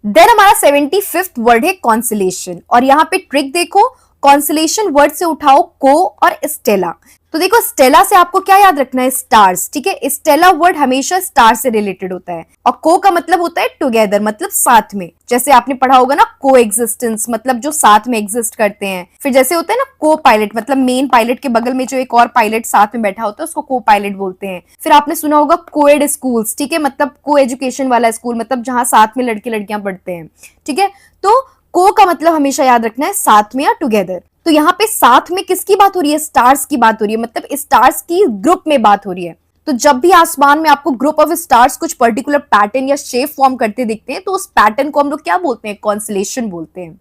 देन हमारा 75th वर्ड है कॉन्सलेशन, और यहाँ पे ट्रिक देखो, कॉन्सलेशन वर्ड से उठाओ को और स्टेला, तो देखो स्टेला से आपको क्या याद रखना है, स्टार्स, ठीक है, स्टेला वर्ड हमेशा स्टार से रिलेटेड होता है, और को का मतलब होता है टुगेदर, मतलब साथ में, जैसे आपने पढ़ा होगा ना को एग्जिस्टेंस, मतलब जो साथ में एग्जिस्ट करते हैं, फिर जैसे होता है ना को पायलट, मतलब मेन पायलट के बगल में जो एक और पायलट साथ में बैठा होता है उसको को पायलट बोलते हैं। फिर आपने सुना होगा कोएड स्कूल्स, ठीक है, मतलब को एजुकेशन वाला स्कूल, मतलब जहां साथ में लड़के लड़कियां पढ़ते हैं, ठीक है, तो को का मतलब हमेशा याद रखना है साथ में या टुगेदर। तो यहाँ पे साथ में किसकी बात हो रही है, स्टार्स की बात हो रही है, मतलब स्टार्स की ग्रुप में बात हो रही है, तो जब भी आसमान में आपको ग्रुप ऑफ स्टार्स कुछ पर्टिकुलर पैटर्न या शेप फॉर्म करते दिखते हैं, तो उस पैटर्न को हम लोग क्या बोलते हैं, कॉन्सलेशन बोलते हैं।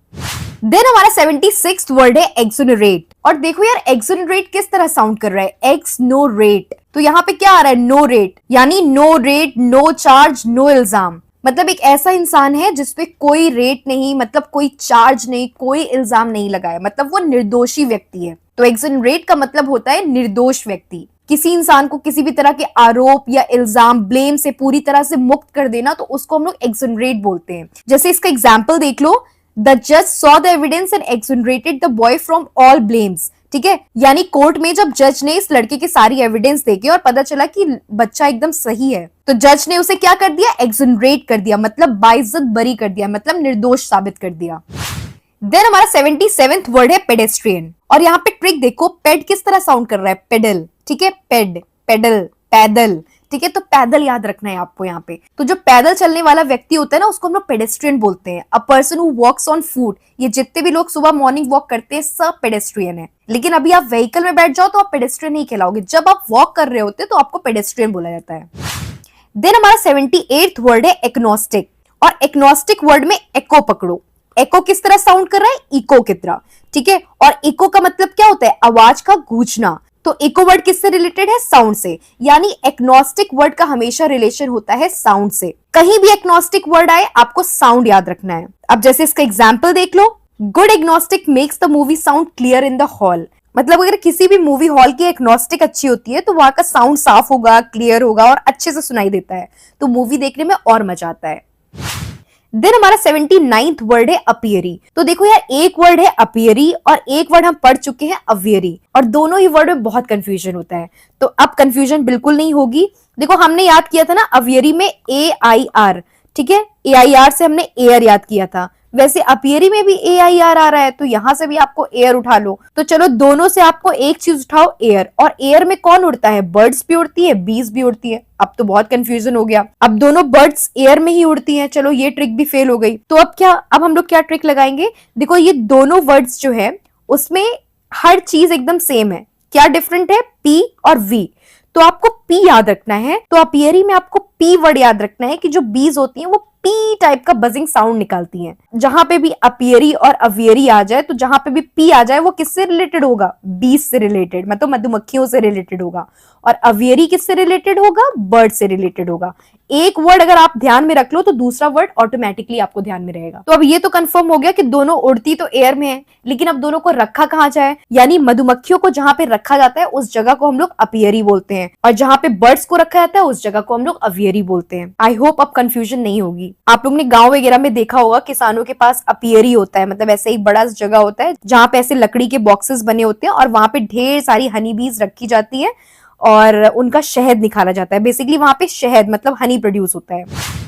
देन हमारा 76th वर्ड है एक्सोनरेट, और देखो यार एक्सोनरेट किस तरह साउंड कर रहा है, एक्सनोरेट, तो यहाँ पे क्या आ रहा है, नो रेट, यानी no rate, no charge, no इल्जाम, मतलब एक ऐसा इंसान है जिसपे कोई रेट नहीं, मतलब कोई चार्ज नहीं, कोई इल्जाम नहीं लगाया, मतलब वो निर्दोषी व्यक्ति है। तो एक्सोनरेट का मतलब होता है निर्दोष व्यक्ति, किसी इंसान को किसी भी तरह के आरोप या इल्जाम, ब्लेम से पूरी तरह से मुक्त कर देना, तो उसको हम लोग एक्सोनरेट बोलते हैं। जैसे इसका एग्जाम्पल देख लो, द जज saw the evidence and exonerated the boy from all blames, ठीक है, यानी कोर्ट में जब जज ने इस लड़के की सारी एविडेंस देखे और पता चला कि बच्चा एकदम सही है, तो जज ने उसे क्या कर दिया, एक्सोनरेट कर दिया, मतलब बाइज्जत बरी कर दिया, मतलब निर्दोष साबित कर दिया। देन हमारा 77th वर्ड है पेडेस्ट्रियन, और यहाँ पे ट्रिक देखो, पेड किस तरह साउंड कर रहा है, पेडल, ठीक है, पेड, पेडल, पैदल, ठीक है, तो पैदल याद रखना है आपको यहाँ पे। तो जो पैदल चलने वाला व्यक्ति होता है ना, उसको हम लोग पेडेस्ट्रियन बोलते हैं। A person who walks on foot, ये जितने भी लोग सुबह मॉर्निंग वॉक करते हैं सब पेडेस्ट्रियन है। लेकिन अभी आप व्हीकल में बैठ जाओ तो आप पेडेस्ट्रियन नहीं कहलाओगे, जब आप वॉक कर रहे होते तो आपको पेडेस्ट्रियन बोला जाता है। देन हमारा 78th वर्ड है एक्नोस्टिक, और एक्नोस्टिक वर्ड में एको पकड़ो। एको किस तरह साउंड कर रहा है, इको की तरह, ठीक है, और इको का मतलब क्या होता है, आवाज का गूंजना। तो इको वर्ड किससे रिलेटेड है, साउंड से, यानी एक्नोस्टिक वर्ड का हमेशा रिलेशन होता है साउंड से। कहीं भी एक्नोस्टिक वर्ड आए आपको साउंड याद रखना है। अब जैसे इसका एग्जाम्पल देख लो, good agnostic makes the movie sound clear in the hall, मतलब अगर किसी भी मूवी हॉल की एक्नोस्टिक अच्छी होती है तो वहां का साउंड साफ होगा, क्लियर होगा और अच्छे से सुनाई देता है, तो मूवी देखने में और मजा आता है। देन हमारा 79th वर्ड है अपियरी। तो देखो यार, एक वर्ड है अपियरी और एक वर्ड हम पढ़ चुके हैं अवियरी, और दोनों ही वर्ड में बहुत कंफ्यूजन होता है, तो अब कंफ्यूजन बिल्कुल नहीं होगी। देखो हमने याद किया था ना अवियरी में AIR, ठीक है, AIR से हमने एयर याद किया था, वैसे अपियरी में भी AIR आ रहा है, तो यहां से भी आपको एयर उठा लो। तो चलो दोनों से आपको एक चीज उठाओ, एयर, और एयर में कौन उड़ता है, बर्ड्स भी उड़ती है, बीज भी उड़ती है। अब तो बहुत कंफ्यूजन हो गया, अब दोनों बर्ड्स एयर में ही उड़ती हैं, चलो ये ट्रिक भी फेल हो गई। तो अब क्या, अब हम लोग क्या ट्रिक लगाएंगे, देखो ये दोनों वर्ड्स जो है उसमें हर चीज एकदम सेम है, क्या डिफरेंट है, P और V, तो आपको P याद रखना है। तो अपियरी में आपको P वर्ड याद रखना है कि जो बीज होती हैं वो P टाइप का बजिंग साउंड निकालती हैं। जहां पे भी अपियरी और अवियरी आ जाए, तो जहां पे भी P आ जाए वो किससे रिलेटेड होगा, बीज से रिलेटेड, मतलब मधुमक्खियों से रिलेटेड होगा, और अवियरी किससे रिलेटेड होगा, बर्ड से रिलेटेड होगा। एक वर्ड अगर आप ध्यान में रख लो तो दूसरा वर्ड ऑटोमेटिकली आपको ध्यान में रहेगा। तो अब ये तो कंफर्म हो गया कि दोनों उड़ती तो एयर में है, लेकिन अब दोनों को रखा कहाँ जाए, यानी मधुमक्खियों को जहां पे रखा जाता है उस जगह को हम लोग अपियरी बोलते हैं, और जहां पे बर्ड्स को रखा जाता है उस जगह को हम लोग अवियरी बोलते हैं। आई होप अब कंफ्यूजन नहीं होगी। आप लोग ने गांव वगैरह में देखा होगा किसानों के पास अपियरी होता है, मतलब ऐसे एक बड़ा जगह होता है जहां पे ऐसे लकड़ी के बॉक्सेस बने होते हैं और वहां पे ढेर सारी हनी बीज रखी जाती है और उनका शहद निकाला जाता है। बेसिकली वहां पे शहद मतलब हनी प्रोड्यूस होता है।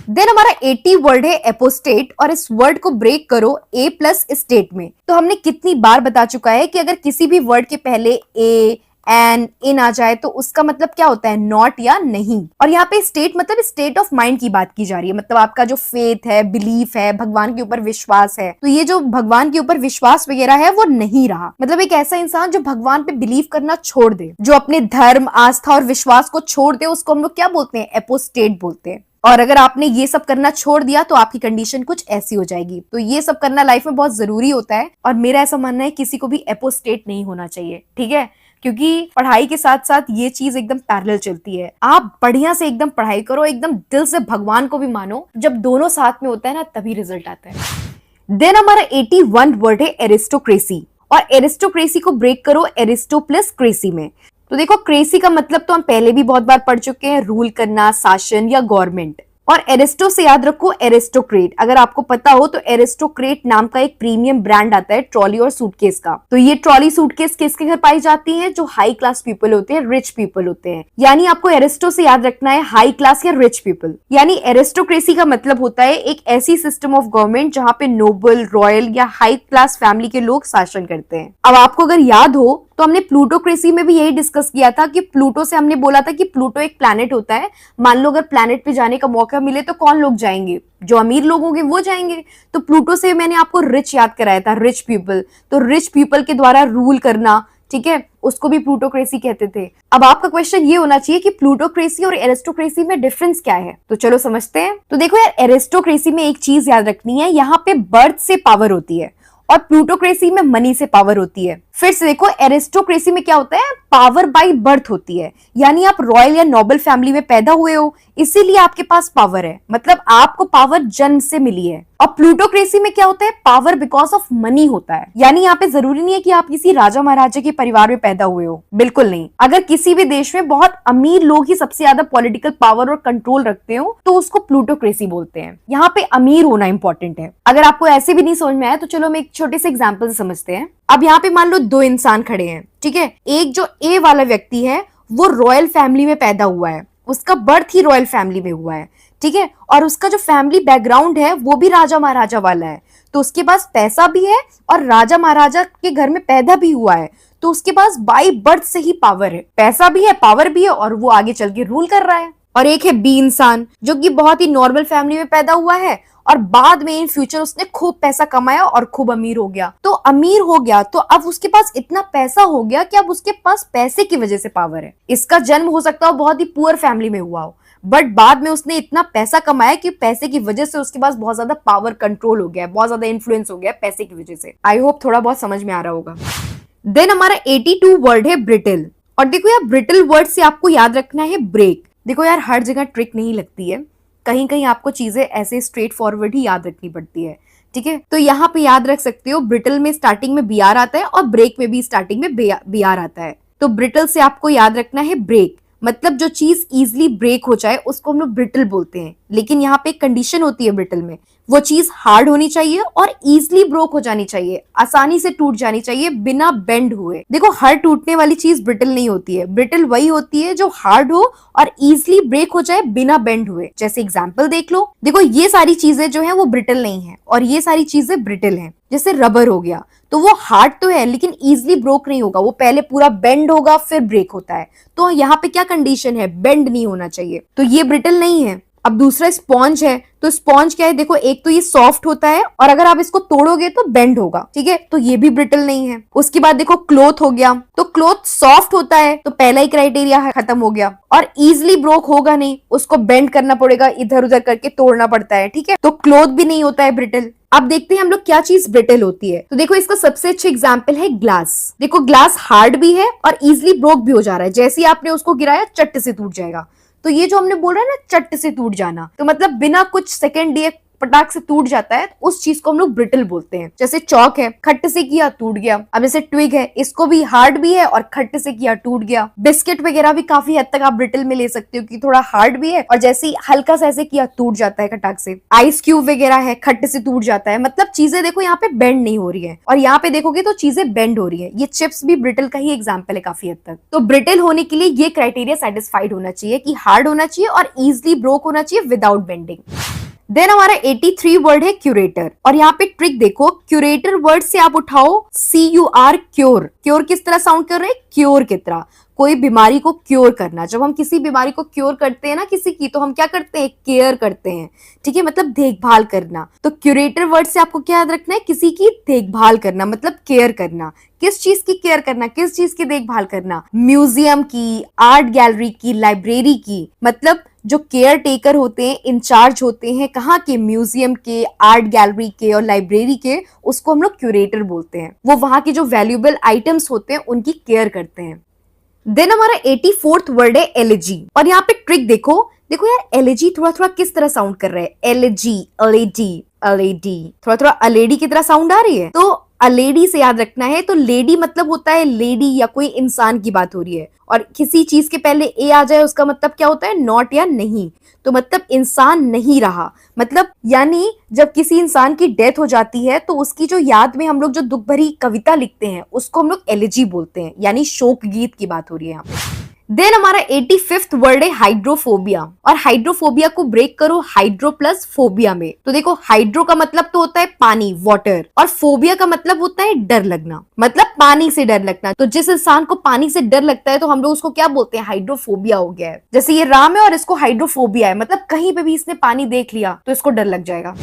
देन हमारा 80 वर्ड है एपोस्टेट, और इस वर्ड को ब्रेक करो A प्लस स्टेट में। तो हमने कितनी बार बता चुका है कि अगर किसी भी वर्ड के पहले A एंड इन आ जाए तो उसका मतलब क्या होता है, नॉट या नहीं। और यहाँ पे स्टेट मतलब स्टेट ऑफ माइंड की बात की जा रही है, मतलब आपका जो फेथ है, बिलीफ है, भगवान के ऊपर विश्वास है, तो ये जो भगवान के ऊपर विश्वास वगैरह है वो नहीं रहा। मतलब एक ऐसा इंसान जो भगवान पे बिलीव करना छोड़ दे, जो अपने धर्म, आस्था और विश्वास को छोड़ दे, उसको हम लोग क्या बोलते हैं, एपोस्टेट बोलते हैं। और अगर आपने ये सब करना छोड़ दिया तो आपकी कंडीशन कुछ ऐसी हो जाएगी। तो ये सब करना लाइफ में बहुत जरूरी होता है, और मेरा ऐसा मानना है किसी को भी एपोस्टेट नहीं होना चाहिए, ठीक है, क्योंकि पढ़ाई के साथ साथ ये चीज एकदम पैरेलल चलती है। आप बढ़िया से एकदम पढ़ाई करो, एकदम दिल से भगवान को भी मानो, जब दोनों साथ में होता है ना तभी रिजल्ट आता है। देन हमारा 81 वर्ड है एरिस्टोक्रेसी, और एरिस्टोक्रेसी को ब्रेक करो एरिस्टो प्लस क्रेसी में। तो देखो क्रेसी का मतलब तो हम पहले भी बहुत बार पढ़ चुके हैं, रूल करना, शासन या गवर्नमेंट। और एरिस्टो से याद रखो एरिस्टोक्रेट। अगर आपको पता हो तो एरिस्टोक्रेट नाम का एक प्रीमियम ब्रांड आता है ट्रॉली और सूटकेस का। तो ये ट्रॉली सूटकेस किसके घर पाई जाती है, जो हाई क्लास पीपल होते हैं, रिच पीपल होते हैं। यानी आपको एरिस्टो से याद रखना है हाई क्लास या रिच पीपल। यानी एरिस्टोक्रेसी का मतलब होता है एक ऐसी सिस्टम ऑफ गवर्नमेंट जहां पे नोबल, रॉयल या हाई क्लास फैमिली के लोग शासन करते हैं। अब आपको अगर याद हो तो हमने प्लूटोक्रेसी में भी यही डिस्कस किया था कि प्लूटो से हमने बोला था कि प्लूटो एक प्लैनेट होता है। मान लो अगर प्लैनेट पे जाने का मौका मिले तो कौन लोग जाएंगे, जो अमीर लोग होंगे वो जाएंगे। तो प्लूटो से मैंने आपको रिच याद कराया था, रिच पीपल। तो रिच पीपल के द्वारा रूल करना, ठीक है, उसको भी प्लूटोक्रेसी कहते थे। अब आपका क्वेश्चन ये होना चाहिए कि प्लूटोक्रेसी और एरिस्टोक्रेसी में डिफरेंस क्या है, तो चलो समझते हैं। तो देखो यार, एरिस्टोक्रेसी में एक चीज याद रखनी है, यहाँ पे बर्थ से पावर होती है और प्लूटोक्रेसी में मनी से पावर होती है। फिर से देखो, एरिस्टोक्रेसी में क्या होता है, पावर बाय बर्थ होती है, यानी आप रॉयल या नोबल फैमिली में पैदा हुए हो इसीलिए आपके पास पावर है, मतलब आपको पावर जन्म से मिली है। और प्लूटोक्रेसी में क्या होता है, पावर बिकॉज ऑफ मनी होता है। यानी यहाँ पे जरूरी नहीं है कि आप किसी राजा महाराजा के परिवार में पैदा हुए हो, बिल्कुल नहीं। अगर किसी भी देश में बहुत अमीर लोग ही सबसे ज्यादा पॉलिटिकल पावर और कंट्रोल रखते हो तो उसको प्लूटोक्रेसी बोलते हैं। यहाँ पे अमीर होना इंपॉर्टेंट है। अगर आपको ऐसे भी नहीं समझ में आया तो चलो हम एक छोटे से एग्जाम्पल से समझते हैं। अब यहाँ पे मान लो दो इंसान खड़े हैं, ठीक है। एक जो ए वाला व्यक्ति है वो रॉयल फैमिली में पैदा हुआ है, उसका बर्थ ही रॉयल फैमिली में हुआ है, ठीक है। और उसका जो फैमिली बैकग्राउंड है वो भी राजा महाराजा वाला है, तो उसके पास पैसा भी है और राजा महाराजा के घर में पैदा भी हुआ है, तो उसके पास बाई बर्थ से ही पावर है, पैसा भी है, पावर भी है, और वो आगे चल के रूल कर रहा है। और एक है बी इंसान जो कि बहुत ही नॉर्मल फैमिली में पैदा हुआ है और बाद में इन फ्यूचर उसने खूब पैसा कमाया और खूब अमीर हो गया। तो अमीर हो गया तो अब उसके पास इतना पैसा हो गया कि अब उसके पास पैसे की वजह से पावर है। इसका जन्म हो सकता हो बहुत ही पुअर फैमिली में हुआ हो, बट बाद में उसने इतना पैसा कमाया कि पैसे की वजह से उसके पास बहुत ज्यादा पावर कंट्रोल हो गया, बहुत ज्यादा इन्फ्लुएंस हो गया पैसे की वजह से। आई होप थोड़ा बहुत समझ में आ रहा होगा। देन हमारा 82 वर्ड है ब्रिटल। और देखो यार, ब्रिटल वर्ड से आपको याद रखना है ब्रेक। देखो यार, हर जगह ट्रिक नहीं लगती है, कहीं कहीं आपको चीजें ऐसे स्ट्रेट फॉरवर्ड ही याद रखनी पड़ती है, ठीक है। तो यहाँ पे याद रख सकते हो, ब्रिटल में स्टार्टिंग में बी आर आता है और ब्रेक में भी स्टार्टिंग में बी आर आता है। तो ब्रिटल से आपको याद रखना है ब्रेक, मतलब जो चीज इजिली ब्रेक हो जाए उसको हम लोग ब्रिटल बोलते हैं। लेकिन यहाँ पे एक कंडीशन होती है ब्रिटल में, वो चीज हार्ड होनी चाहिए और इजिली ब्रोक हो जानी चाहिए, आसानी से टूट जानी चाहिए बिना बेंड हुए। देखो, हर टूटने वाली चीज ब्रिटल नहीं होती है, ब्रिटल वही होती है जो हार्ड हो और इजिली ब्रेक हो जाए बिना बेंड हुए। जैसे एग्जाम्पल देख लो, देखो ये सारी चीजें जो है वो ब्रिटल नहीं है और ये सारी चीजें ब्रिटल हैं। जैसे रबर हो गया, तो वो हार्ड तो है लेकिन इजिली ब्रोक नहीं होगा, वो पहले पूरा बेंड होगा फिर ब्रेक होता है। तो यहाँ पे क्या कंडीशन है, बेंड नहीं होना चाहिए, तो ये ब्रिटल नहीं है। अब दूसरा स्पॉन्ज है, तो स्पॉन्ज क्या है, देखो एक तो ये सॉफ्ट होता है और अगर आप इसको तोड़ोगे तो बेंड होगा, ठीक है, तो ये भी ब्रिटल नहीं है। उसके बाद देखो क्लॉथ हो गया, तो क्लॉथ सॉफ्ट होता है, तो पहला ही क्राइटेरिया खत्म हो गया। और इजिली ब्रोक होगा नहीं, उसको बेंड करना पड़ेगा, इधर उधर करके तोड़ना पड़ता है, ठीक है, तो क्लॉथ भी नहीं होता है ब्रिटल। अब देखते हैं हम लोग क्या चीज ब्रिटल होती है। तो देखो इसका सबसे अच्छा एग्जाम्पल है ग्लास। देखो ग्लास हार्ड भी है और इजिली ब्रोक भी हो जा रहा है, जैसे ही आपने उसको गिराया चट्ट से टूट जाएगा। तो ये जो हमने बोला है ना चट्ट से टूट जाना, तो मतलब बिना कुछ सेकंड दिए पटाख से टूट जाता है, उस चीज को हम लोग ब्रिटल बोलते हैं। जैसे चौक है, खट्ट से किया टूट गया। अब जैसे ट्विग है, इसको भी हार्ड भी है और खट्ट से किया टूट गया। बिस्किट वगैरह भी काफी हद तक आप ब्रिटल में ले सकते हो कि थोड़ा हार्ड भी है और जैसे ही हल्का सा ऐसे किया टूट जाता है खटाक से। आइस क्यूब वगैरह है, खट्ट से टूट जाता है। मतलब चीजें देखो यहाँ पे बेंड नहीं हो रही है और यहाँ पे देखोगे तो चीजें बेंड हो रही है। ये चिप्स भी ब्रिटल का ही एग्जाम्पल है काफी हद तक। तो ब्रिटल होने के लिए ये क्राइटेरिया सेटिस्फाइड होना चाहिए कि हार्ड होना चाहिए और इजिली ब्रोक होना चाहिए विदाउट बेंडिंग। देन हमारा 83 वर्ड है क्यूरेटर। और यहाँ पे ट्रिक देखो, क्यूरेटर वर्ड से आप उठाओ CUR, क्योर। क्योर किस तरह साउंड कर रहे हैं, क्योर की तरह, कोई बीमारी को क्योर करना। जब हम किसी बीमारी को क्योर करते हैं ना किसी की, तो हम क्या करते हैं, केयर करते हैं, ठीक है, मतलब देखभाल करना। तो क्यूरेटर वर्ड से आपको क्या याद रखना है, किसी की देखभाल करना, मतलब केयर करना। किस चीज की केयर करना, किस चीज की देखभाल करना, म्यूजियम की, आर्ट गैलरी की, लाइब्रेरी की। मतलब जो केयर टेकर होते हैं, इंचार्ज होते हैं कहाँ के, म्यूजियम के, आर्ट गैलरी के और लाइब्रेरी के, उसको हम लोग क्यूरेटर बोलते हैं। वो वहां के जो वैल्यूएबल आइटम्स होते हैं उनकी केयर करते हैं। देन हमारा 84th वर्ड है एलिजी। और यहाँ पे ट्रिक देखो, देखो यार एलिजी थोड़ा थोड़ा किस तरह साउंड कर रहा है, एलिजी, अलेडी, अलेडी, थोड़ा थोड़ा अलेडी की तरह साउंड आ रही है। तो अलेडी से याद रखना है, तो लेडी मतलब होता है लेडी या कोई इंसान की बात हो रही है, और किसी चीज के पहले ए आ जाए उसका मतलब क्या होता है, नॉट या नहीं। तो मतलब इंसान नहीं रहा, मतलब यानी जब किसी इंसान की डेथ हो जाती है तो उसकी जो याद में हम लोग जो दुख भरी कविता लिखते हैं उसको हम लोग एलिजी बोलते हैं, यानी शोक गीत की बात हो रही है यहाँ पे। देन हमारा 85th वर्ड है हाइड्रोफोबिया। और हाइड्रोफोबिया को ब्रेक करो हाइड्रो प्लस फोबिया में। तो देखो हाइड्रो का मतलब तो होता है पानी, वाटर, और फोबिया का मतलब होता है डर लगना, मतलब पानी से डर लगना। तो जिस इंसान को पानी से डर लगता है तो हम लोग उसको क्या बोलते हैं, हाइड्रोफोबिया हो गया है। जैसे ये राम है और इसको हाइड्रोफोबिया है, मतलब कहीं पे भी इसने पानी देख लिया तो इसको डर लग जाएगा।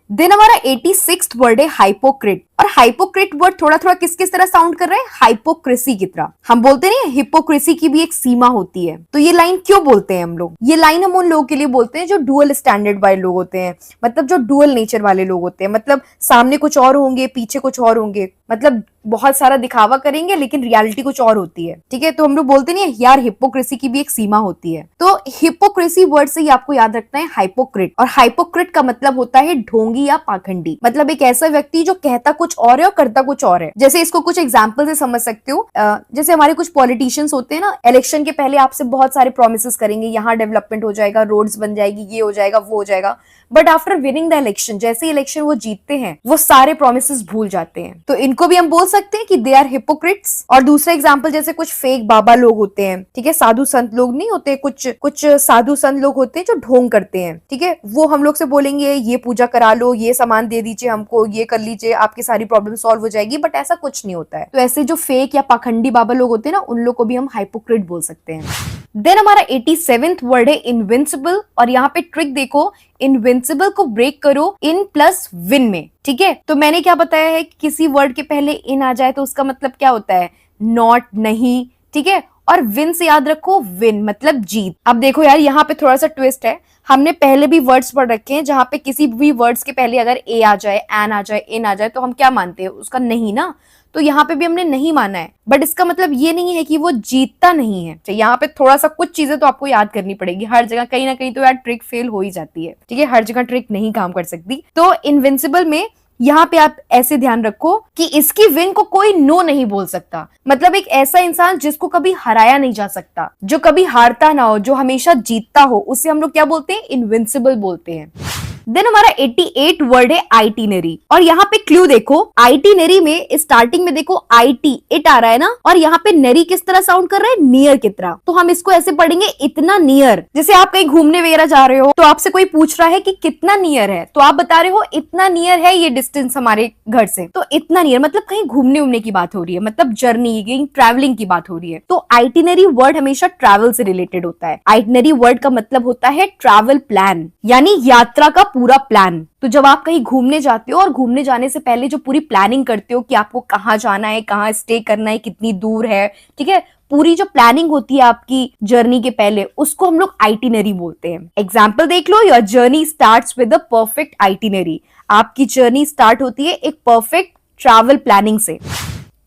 देन हमारा 86th वर्ड है हाइपोक्रेट। और हाइपोक्रेट वर्ड थोड़ा थोड़ा किस किस तरह साउंड कर रहा है, हाइपोक्रेसी की तरह। हम बोलते नहीं हिपोक्रेसी की भी एक सीमा होती है। तो ये लाइन क्यों बोलते हैं हम लोग, ये लाइन हम उन लोगों के लिए बोलते हैं जो डुअल स्टैंडर्ड वाले लोग होते हैं, मतलब जो डुअल नेचर वाले लोग होते हैं, मतलब सामने कुछ और होंगे पीछे कुछ और होंगे, मतलब बहुत सारा दिखावा करेंगे लेकिन रियलिटी कुछ और होती है, ठीक है। तो हम लोग बोलते नहीं यार हिपोक्रेसी की भी एक सीमा होती है। तो हिपोक्रेसी वर्ड से ही आपको याद रखना है हाइपोक्रेट। और हाइपोक्रेट का मतलब होता है ढोंगी या पाखंडी, मतलब एक ऐसा व्यक्ति जो कहता कुछ और है और करता कुछ और है। जैसे इसको कुछ एग्जाम्पल से समझ सकते हो, जैसे हमारे कुछ पॉलिटिशियंस होते हैं ना, इलेक्शन के पहले आपसे बहुत सारे प्रोमिसेस करेंगे, यहाँ डेवलपमेंट हो जाएगा, रोड्स बन जाएगी, ये हो जाएगा, वो हो जाएगा, but after winning the election, जैसे इलेक्शन वो जीतते हैं, वो सारे प्रोमिसेस भूल जाते हैं। तो इनको भी हम बोल सकते हैं कि दे आर हिपोक्रिट्स। और दूसरा एग्जाम्पल, जैसे कुछ फेक बाबा लोग होते हैं, ठीक है, साधु संत लोग नहीं होते, कुछ साधु संत लोग होते हैं जो ढोंग करते हैं, ठीक है, वो हम लोग से बोलेंगे ये पूजा करा लो, ये सामान दे दीजिए हमको, ये कर लीजिए, आपकी सारी प्रॉब्लम सॉल्व हो जाएगी, बट ऐसा कुछ नहीं होता है। तो ऐसे जो फेक या पाखंडी बाबा लोग होते हैं ना, उन लोग को भी हम हाइपोक्रिट बोल सकते हैं। देन हमारा 87th वर्ड है इनविंसिबल, और यहाँ पे ट्रिक देखो, इनविंसिबल को ब्रेक करो इन प्लस विन में, ठीक है। तो मैंने क्या बताया है कि किसी वर्ड के पहले इन आ जाए तो उसका मतलब क्या होता है, नॉट, नहीं, ठीक है। और विन से याद रखो, विन मतलब जीत। अब देखो यार, यहाँ पे थोड़ा सा ट्विस्ट है, हमने पहले भी वर्ड्स पढ़ रखे हैं जहां पे किसी भी वर्ड्स के पहले अगर ए आ जाए, एन आ जाए, इन आ जाए, तो हम क्या मानते हैं, उसका नहीं ना। तो यहाँ पे भी हमने नहीं माना है, बट इसका मतलब ये नहीं है कि वो जीतता नहीं है। तो यहाँ पे थोड़ा सा कुछ चीजें तो आपको याद करनी पड़ेगी, हर जगह कहीं ना कहीं तो यार ट्रिक फेल हो ही जाती है, ठीक है, हर जगह ट्रिक नहीं काम कर सकती। तो इनविंसिबल में यहाँ पे आप ऐसे ध्यान रखो कि इसकी विन को कोई नो नहीं बोल सकता, मतलब एक ऐसा इंसान जिसको कभी हराया नहीं जा सकता, जो कभी हारता ना हो, जो हमेशा जीतता हो, उसे हम लोग क्या बोलते हैं, इनविंसिबल बोलते हैं। देन हमारा 88 वर्ड है आइटिनरी, और यहाँ पे क्लू देखो, आइटिनरी में स्टार्टिंग में देखो आईटी इट आ रहा है ना, और यहाँ पे नरी किस तरह साउंड कर रहा है, नियर की तरह। तो हम इसको ऐसे पढ़ेंगे, इतना नियर। जैसे आप कहीं घूमने वगैरह जा रहे हो तो आपसे कोई पूछ रहा है कि कितना नियर है, तो आप बता रहे हो इतना नियर है ये डिस्टेंस हमारे घर से। तो इतना नियर मतलब कहीं घूमने उमने की बात हो रही है, मतलब जर्नी, कहीं ट्रैवलिंग की बात हो रही है। तो आइटिनरी वर्ड हमेशा ट्रैवल से रिलेटेड होता है। आइटिनरी वर्ड का मतलब होता है ट्रैवल प्लान, यानी यात्रा का पूरा प्लान। तो जब आप कहीं घूमने जाते हो और घूमने जाने से पहले जो पूरी प्लानिंग करते हो कि आपको कहाँ जाना है, कहाँ स्टे करना है, कितनी दूर है, ठीक है, पूरी जो प्लानिंग होती है आपकी जर्नी के पहले, उसको हम लोग आइटिनरी बोलते हैं। एग्जाम्पल देख लो, your journey starts with a perfect itinerary. आपकी जर्नी स्टार्ट होती है एक परफेक्ट ट्रैवल प्लानिंग से।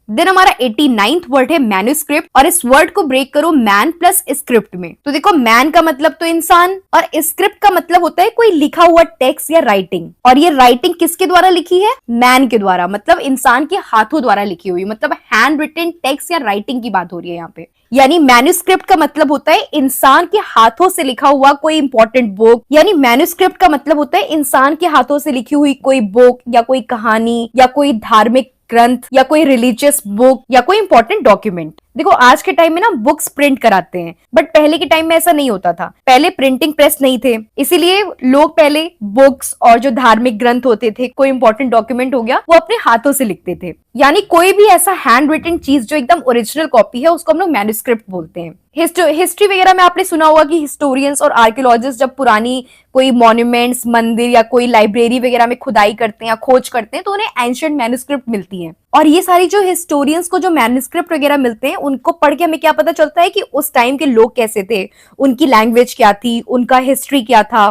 देन हमारा 89th वर्ड है मैन्युस्क्रिप्ट, और इस वर्ड को ब्रेक करो मैन प्लस स्क्रिप्ट में। तो देखो, मैन का मतलब तो इंसान, और स्क्रिप्ट का मतलब होता है कोई लिखा हुआ टेक्स्ट या राइटिंग। और ये राइटिंग किसके द्वारा लिखी है, मैन के द्वारा, मतलब इंसान के हाथों द्वारा लिखी हुई, मतलब हैंड रिटन टेक्स्ट या राइटिंग की बात हो रही है यहाँ पे। यानी मैन्युस्क्रिप्ट का मतलब होता है इंसान के हाथों से लिखा हुआ कोई इंपॉर्टेंट बुक, यानी मैन्युस्क्रिप्ट का मतलब होता है इंसान के हाथों से लिखी हुई कोई बुक या कोई कहानी या कोई धार्मिक ग्रंथ या कोई रिलीजियस बुक या कोई इंपॉर्टेंट डॉक्यूमेंट। देखो, आज के टाइम में ना बुक्स प्रिंट कराते हैं, बट पहले के टाइम में ऐसा नहीं होता था। पहले प्रिंटिंग प्रेस नहीं थे, इसीलिए लोग पहले बुक्स और जो धार्मिक ग्रंथ होते थे, कोई इंपॉर्टेंट डॉक्यूमेंट हो गया, वो अपने हाथों से लिखते थे। यानी कोई भी ऐसा हैंड रिटन चीज जो एकदम ओरिजिनल कॉपी है, उसको हम लोग मैन्युस्क्रिप्ट बोलते हैं। हिस्ट्री वगैरह में आपने सुना होगा कि हिस्टोरियंस और आर्कियोलॉजिस्ट जब पुरानी कोई मॉन्यूमेंट्स, मंदिर या कोई लाइब्रेरी वगैरह में खुदाई करते हैं या खोज करते हैं, तो उन्हें एंशिएंट मैन्युस्क्रिप्ट मिलती है। और ये सारी जो हिस्टोरियंस को जो मैन्युस्क्रिप्ट वगैरह मिलते हैं, उनको पढ़ के हमें क्या पता चलता है कि उस टाइम के लोग कैसे थे, उनकी लैंग्वेज क्या थी, उनका हिस्ट्री क्या था,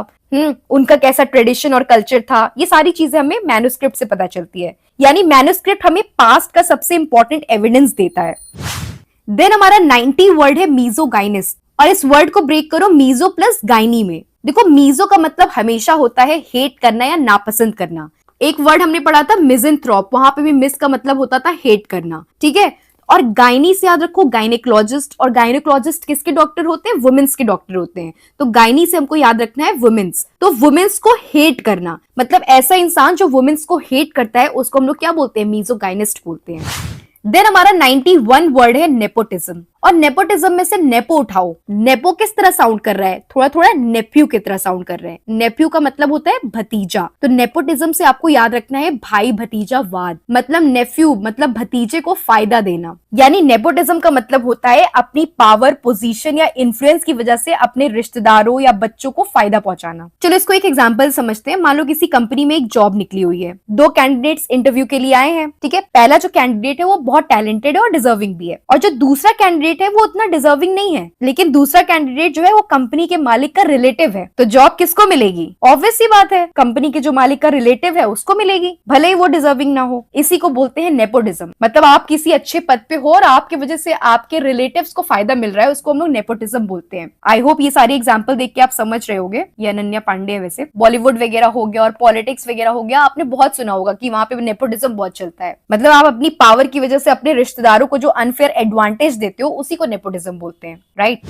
उनका कैसा ट्रेडिशन और कल्चर था। ये सारी चीजें हमें मैन्युस्क्रिप्ट से पता चलती है। यानी मैन्युस्क्रिप्ट हमें पास्ट का सबसे इंपॉर्टेंट एविडेंस देता है। देन हमारा 90 वर्ड है मीजोगाइनिस्ट, और इस वर्ड को ब्रेक करो मीजो प्लस गाइनी में। देखो, मीजो का मतलब हमेशा होता है हेट करना या नापसंद करना। एक वर्ड हमने पढ़ा था मिज़ेंथ्रोप, वहां पे भी मिस का मतलब होता था हेट करना, ठीक है। और गायनी से याद रखो गायनेकोलॉजिस्ट, और गायनेकोलॉजिस्ट किसके डॉक्टर होते हैं, वुमेन्स के डॉक्टर होते हैं। तो गायनी से हमको याद रखना है वुमेन्स। तो वुमेन्स को हेट करना, मतलब ऐसा इंसान जो वुमेन्स को हेट करता है, उसको हम लोग क्या बोलते हैं, मीजोगाइनिस्ट बोलते हैं। देन हमारा 91 वर्ड है नेपोटिज्म, और नेपोटिज्म में से नेपो उठाओ। नेपो किस तरह साउंड कर रहा है, थोड़ा थोड़ा नेफ्यू की तरह साउंड कर रहे हैं। नेफ्यू का मतलब होता है भतीजा। तो नेपोटिज्म से आपको याद रखना है भाई भतीजा वाद, मतलब नेफ्यू मतलब भतीजे को फायदा देना। यानी नेपोटिज्म का मतलब होता है अपनी पावर, पोजीशन या इन्फ्लुएंस की वजह से अपने रिश्तेदारों या बच्चों को फायदा पहुंचाना। चलो इसको एक एग्जाम्पल समझते हैं। मान लो किसी कंपनी में एक जॉब निकली हुई है, 2 कैंडिडेट्स इंटरव्यू के लिए आए हैं, ठीक है। पहला जो कैंडिडेट है वो बहुत टैलेंटेड है और डिजर्विंग भी है, और जो दूसरा कैंडिडेट है वो उतना डिजर्विंग नहीं है, लेकिन दूसरा कैंडिडेट जो है वो कंपनी के मालिक का रिलेटिव है। तो जॉब किसको मिलेगी, ऑब्वियस सी बात है, कंपनी के जो मालिक का रिलेटिव है उसको मिलेगी, भले ही वो डिजर्विंग ना हो। इसी को बोलते हैं नेपोटिज्म। मतलब आप किसी अच्छे पद पे हो और आपकी वजह से आपके रिलेटिव्स को फायदा मिल रहा है, उसको हम लोग नेपोटिज्म बोलते हैं। आई होप ये सारी एग्जाम्पल देख के आप समझ रहे होगे। ये अनन्या पांडे है वैसे। बॉलीवुड वगैरह हो गया और पॉलिटिक्स वगैरह हो गया, आपने बहुत सुना होगा कि वहां पे नेपोटिज्म बहुत चलता है। मतलब आप अपनी पावर की वजह से अपने रिश्तेदारों को जो अनफेयर एडवांटेज देते हो, उसी को नेपोटिज्म बोलते हैं, राइट।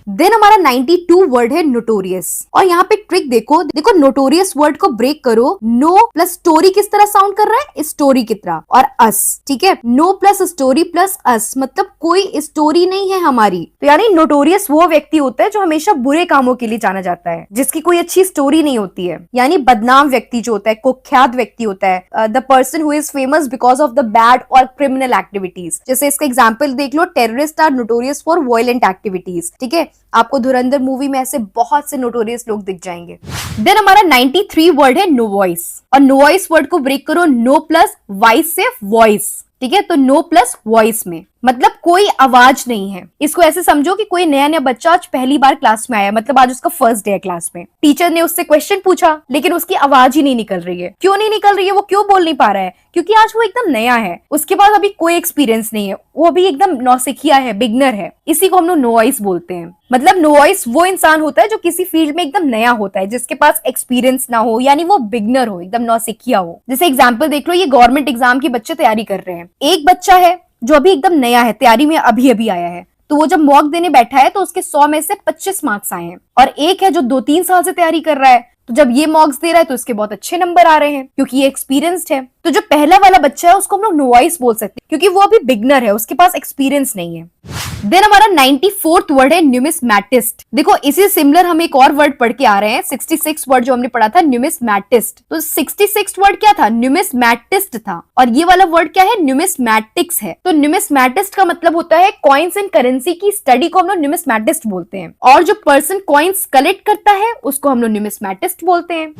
देन हमारा 92 वर्ड है नोटोरियस, और यहाँ पे ट्रिक देखो, नोटोरियस वर्ड को ब्रेक करो, नो प्लस स्टोरी किस तरह साउंड कर रहा है, स्टोरी की तरह, और अस, ठीक है, नो प्लस स्टोरी प्लस अस, मतलब कोई स्टोरी नहीं है हमारी। तो यानी नोटोरियस वो व्यक्ति होता है जो हमेशा बुरे कामों के लिए जाना जाता है, जिसकी कोई अच्छी स्टोरी नहीं होती है, यानी बदनाम व्यक्ति जो होता है, कुख्यात व्यक्ति होता है, the person who is famous because of the bad और क्रिमिनल एक्टिविटीज। जैसे इसका एग्जाम्पल देख लो, terrorist are notorious for violent activities, ठीक है, आपको धुरंधर मूवी में ऐसे बहुत से नोटोरियस लोग दिख जाएंगे। देन हमारा 93 वर्ड है नो वॉइस, और नो वॉइस वर्ड को ब्रेक करो, नो प्लस वॉइस से वॉइस, ठीक है, तो नो प्लस वॉइस में मतलब कोई आवाज नहीं है। इसको ऐसे समझो कि कोई नया बच्चा आज पहली बार क्लास में आया, मतलब आज उसका फर्स्ट डे है क्लास में, टीचर ने उससे क्वेश्चन पूछा लेकिन उसकी आवाज ही नहीं निकल रही है। क्यों नहीं निकल रही है, वो क्यों बोल नहीं पा रहा है, क्योंकि आज वो एकदम नया है, उसके पास अभी कोई एक्सपीरियंस नहीं है, वो अभी एकदम नौसिखिया है, बिगनर है। इसी को हम लोग नो वॉइस बोलते हैं। मतलब नो वॉइस वो इंसान होता है जो किसी फील्ड में एकदम नया होता है, जिसके पास एक्सपीरियंस ना हो, यानी वो बिगनर हो, एकदम नौसिखिया हो। जैसे एग्जाम्पल देख लो, ये गवर्नमेंट एग्जाम के बच्चे तैयारी कर रहे हैं। एक बच्चा है जो अभी एकदम नया है, तैयारी में अभी अभी आया है, तो वो जब मॉक देने बैठा है तो उसके 100 में से 25 मार्क्स आए हैं, और एक है जो 2-3 साल से तैयारी कर रहा है, तो जब ये मॉक्स दे रहा है तो उसके बहुत अच्छे नंबर आ रहे हैं क्योंकि ये एक्सपीरियंस्ड है। तो जो पहला वाला बच्चा है उसको हम लोग नो वॉइस बोल सकते हैं क्योंकि वो अभी बिगनर है, उसके पास एक्सपीरियंस नहीं है। देन हमारा 94th वर्ड है न्यूमिस्मैटिस्ट। देखो इसी सिमिलर हम एक और वर्ड पढ़ के आ रहे हैं, 66 वर्ड जो हमने पढ़ा था न्यूमिस्मैटिस्ट, तो 66 वर्ड क्या था, न्यूमिस्मैटिस्ट था, और ये वाला वर्ड क्या है, न्यूमिस्मैटिक्स है। तो न्यूमिस्मैटिस्ट का मतलब होता है कॉइन्स एंड करेंसी की स्टडी को हम लोग न्यूमिस्मैटिस्ट बोलते हैं, और जो पर्सन कॉइन्स कलेक्ट करता है उसको हम लोग न्यूमिस्मैटिस्ट बोलते हैं।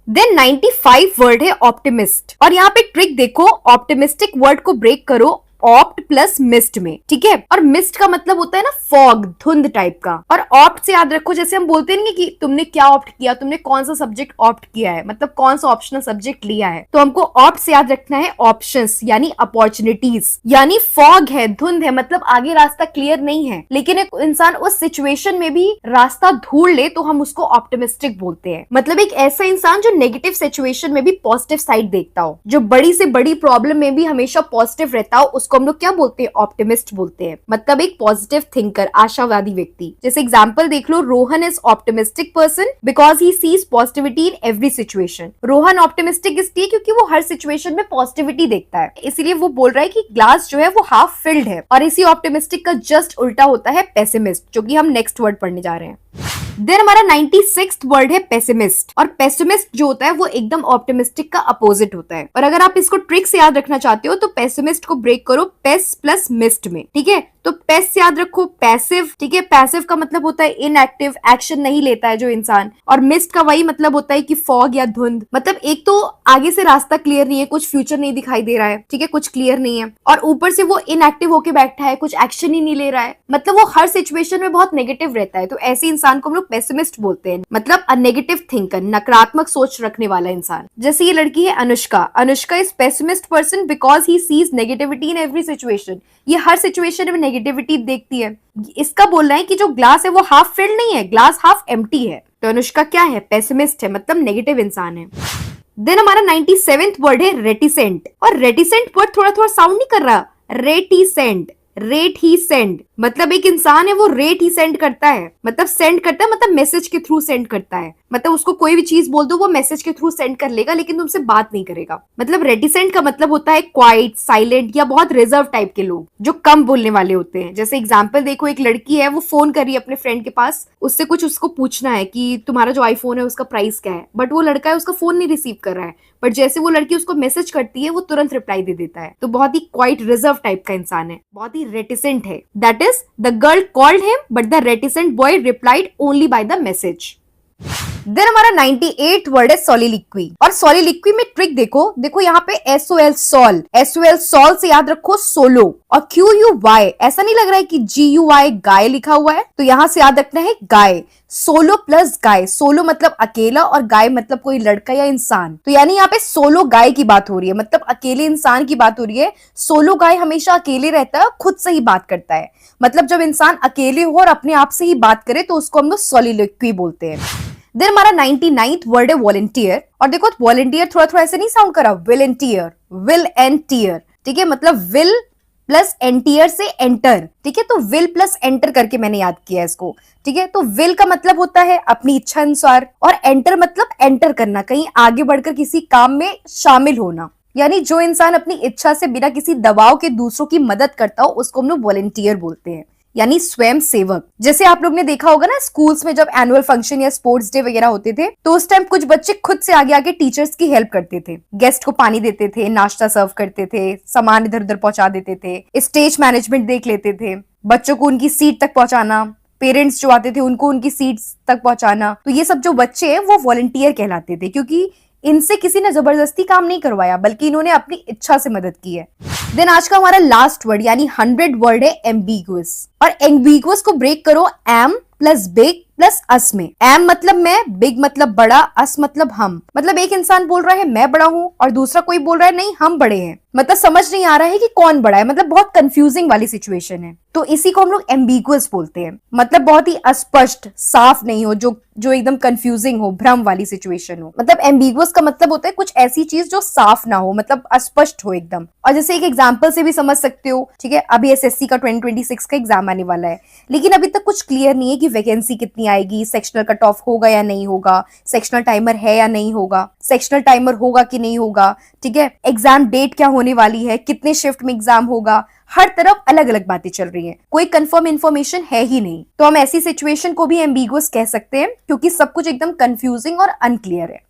देन 95 वर्ड है ऑप्टिमिस्ट, और यहाँ पे ट्रिक देखो, ऑप्टिमिस्टिक वर्ड को ब्रेक करो ऑप्ट प्लस मिस्ट में, ठीक है, और मिस्ट का मतलब होता है ना फॉग, धुंध टाइप का, और ऑप्ट से याद रखो, जैसे हम बोलते हैं कि तुमने क्या ऑप्ट किया, तुमने कौन सा सब्जेक्ट ऑप्ट किया है, मतलब कौन सा ऑप्शनल सब्जेक्ट लिया है, तो हमको ऑप्ट से याद रखना है ऑप्शंस यानी अपॉर्चुनिटीज, यानी फॉग है, धुंध है, मतलब आगे रास्ता क्लियर नहीं है, लेकिन एक इंसान उस सिचुएशन में भी रास्ता ढूंढ ले तो हम उसको ऑप्टिमिस्टिक बोलते हैं। मतलब एक ऐसा इंसान जो नेगेटिव सिचुएशन में भी पॉजिटिव साइड देखता हो, जो बड़ी से बड़ी प्रॉब्लम में भी हमेशा पॉजिटिव रहता हो, उसको हम लोग क्या बोलते हैं, ऑप्टिमिस्ट बोलते हैं। मतलब एक पॉजिटिव थिंकर, आशावादी व्यक्ति। जैसे एग्जांपल देख लो, Rohan is optimistic person because he sees positivity in every situation. Rohan optimistic इसलिए क्योंकि वो हर सिचुएशन में पॉजिटिविटी देखता है, इसीलिए वो बोल रहा है कि ग्लास जो है वो हाफ फिल्ड है। और इसी ऑप्टिमिस्टिक का जस्ट उल्टा होता है पेसिमिस्ट, जो कि हम नेक्स्ट वर्ड पढ़ने जा रहे हैं। देन हमारा 96th वर्ड है पेसिमिस्ट, और पेसिमिस्ट जो होता है वो एकदम ऑप्टिमिस्टिक का अपोजिट होता है। और अगर आप इसको ट्रिक से याद रखना चाहते हो तो पेसिमिस्ट को ब्रेक करो पेस प्लस मिस्ट में, ठीक है, तो पेस से याद रखो पैसिव, ठीक है, पैसिव का मतलब होता है इनएक्टिव, एक्शन नहीं लेता है जो इंसान, और मिस्ट का वही मतलब होता है कि फॉग या धुंध, मतलब एक तो आगे से रास्ता क्लियर नहीं है, कुछ फ्यूचर नहीं दिखाई दे रहा है, ठीक है, कुछ क्लियर नहीं है, और ऊपर से वो इनएक्टिव होके बैठा है, कुछ एक्शन ही नहीं ले रहा है, मतलब वो हर सिचुएशन में बहुत नेगेटिव रहता है। तो ऐसे इंसान को हम लोग पेसिमिस्ट बोलते हैं, मतलब अ नेगेटिव थिंकर, नकारात्मक सोच रखने वाला इंसान। जैसे ये लड़की है Anushka, Anushka is pessimist person because he seize negativity in every situation. ये हर सिचुएशन में नेगेटिविटी देखती है। इसका बोलना है कि जो ग्लास है वो हाफ फिल्ड नहीं है, ग्लास हाफ एम्प्टी है। तो अनुष्का क्या है, पेसिमिस्ट है, मतलब नेगेटिव इंसान है। देन हमारा 97th वर्ड है रेटिसेंट, और रेटिसेंट वर्ड थोड़ा थोड़ा साउंड नहीं कर रहा, रेटिसेंट, रेट ही सेंड, मतलब एक इंसान है वो रेट ही सेंड करता है, मतलब सेंड करता है, मतलब मैसेज के थ्रू सेंड करता है, मतलब उसको कोई भी चीज बोल दो वो मैसेज के थ्रू सेंड कर लेगा लेकिन तुमसे बात नहीं करेगा। मतलब रेटिसेंट का मतलब होता है क्वाइट, साइलेंट या बहुत रिजर्व टाइप के लोग जो कम बोलने वाले होते हैं। जैसे एग्जाम्पल देखो, एक लड़की है वो फोन कर रही है अपने फ्रेंड के पास, उससे कुछ उसको पूछना है कि तुम्हारा जो आईफोन है उसका प्राइस क्या है, बट वो लड़का है उसका फोन नहीं रिसीव कर रहा है, बट जैसे वो लड़की उसको मैसेज करती है वो तुरंत रिप्लाई दे देता है। तो बहुत ही क्वाइट रिजर्व टाइप का इंसान है, बहुत ही रेटिसेंट है। That is the girl called him but the reticent boy replied only by the message. Then हमारा 98 वर्ड है सोलिलिक्वी, और सोलिलिक्वी में ट्रिक देखो, देखो यहाँ पे SOL सॉल, SOL सॉल से याद रखो सोलो, और QUY ऐसा नहीं लग रहा है कि GUY गाय लिखा हुआ है, तो यहाँ से याद रखना है गाय, सोलो प्लस गाय, सोलो मतलब अकेला और गाय मतलब कोई लड़का या इंसान। तो यानी यहाँ पे सोलो गाय की बात हो रही है, मतलब अकेले इंसान की बात हो रही है। सोलो गाय हमेशा अकेले रहता है, खुद से ही बात करता है, मतलब जब इंसान अकेले हो और अपने आप से ही बात करे तो उसको हम लोग सोलिलिक्वी बोलते हैं। देन हमारा 99th वर्ड है वॉलंटियर, और देखो वॉलंटियर थोड़ा थोड़ा ऐसे नहीं साउंड करा, विलेंटियर, विल एंड टीयर, ठीक है, मतलब विल प्लस एंटियर से एंटर, ठीक है, तो विल प्लस एंटर करके मैंने याद किया इसको, ठीक है। तो विल का मतलब होता है अपनी इच्छा अनुसार, और एंटर मतलब एंटर करना, कहीं आगे बढ़कर किसी काम में शामिल होना, यानी जो इंसान अपनी इच्छा से बिना किसी दबाव के दूसरों की मदद करता हो उसको हम लोग वॉलंटियर बोलते हैं, यानी स्वयं सेवक। जैसे आप लोग ने देखा होगा ना, स्कूल्स में जब एनुअल फंक्शन या स्पोर्ट्स डे वगैरह होते थे तो उस टाइम कुछ बच्चे खुद से आगे आगे टीचर्स की हेल्प करते थे, गेस्ट को पानी देते थे, नाश्ता सर्व करते थे, सामान इधर उधर पहुंचा देते थे, स्टेज मैनेजमेंट देख लेते थे, बच्चों को उनकी सीट तक पहुंचाना, पेरेंट्स जो आते थे उनको उनकी सीट्स तक पहुंचाना। तो ये सब जो बच्चे हैं वो वॉलंटियर कहलाते थे, क्योंकि इनसे किसी ने जबरदस्ती काम नहीं करवाया बल्कि इन्होंने अपनी इच्छा से मदद की है। देन आज का हमारा लास्ट वर्ड यानी 100 वर्ड है एम्बिगुअस, और एम्बिगुअस को ब्रेक करो एम प्लस बिग प्लस अस में। एम मतलब मैं, बिग मतलब बड़ा, अस मतलब हम। मतलब एक इंसान बोल रहा है मैं बड़ा हूं और दूसरा कोई बोल रहा है नहीं हम बड़े हैं, मतलब समझ नहीं आ रहा है कि कौन बड़ा है, मतलब बहुत कंफ्यूजिंग वाली सिचुएशन है। तो इसी को हम लोग एम्बिगुअस बोलते हैं, मतलब बहुत ही अस्पष्ट, साफ नहीं हो, जो एकदम कंफ्यूजिंग हो, भ्रम वाली सिचुएशन हो। मतलब एम्बिगुअस का मतलब होता है कुछ ऐसी चीज जो साफ ना हो, मतलब अस्पष्ट हो एकदम। और जैसे एक एग्जांपल से भी समझ सकते हो, ठीक है, अभी एसएससी का 2026 का एग्जाम आने वाला है, लेकिन अभी तक कुछ क्लियर नहीं है कि वैकेंसी कितनी आएगी, सेक्शनल कट ऑफ होगा या नहीं होगा, सेक्शनल टाइमर है या नहीं होगा, सेक्शनल टाइमर होगा कि नहीं होगा, ठीक है, एग्जाम डेट क्या होने वाली है, कितने शिफ्ट में एग्जाम होगा, हर तरफ अलग अलग बातें चल रही हैं, कोई कंफर्म इंफॉर्मेशन है ही नहीं। तो हम ऐसी सिचुएशन को भी एम्बिगुअस कह सकते हैं क्योंकि सब कुछ एकदम कंफ्यूजिंग और अनक्लियर है।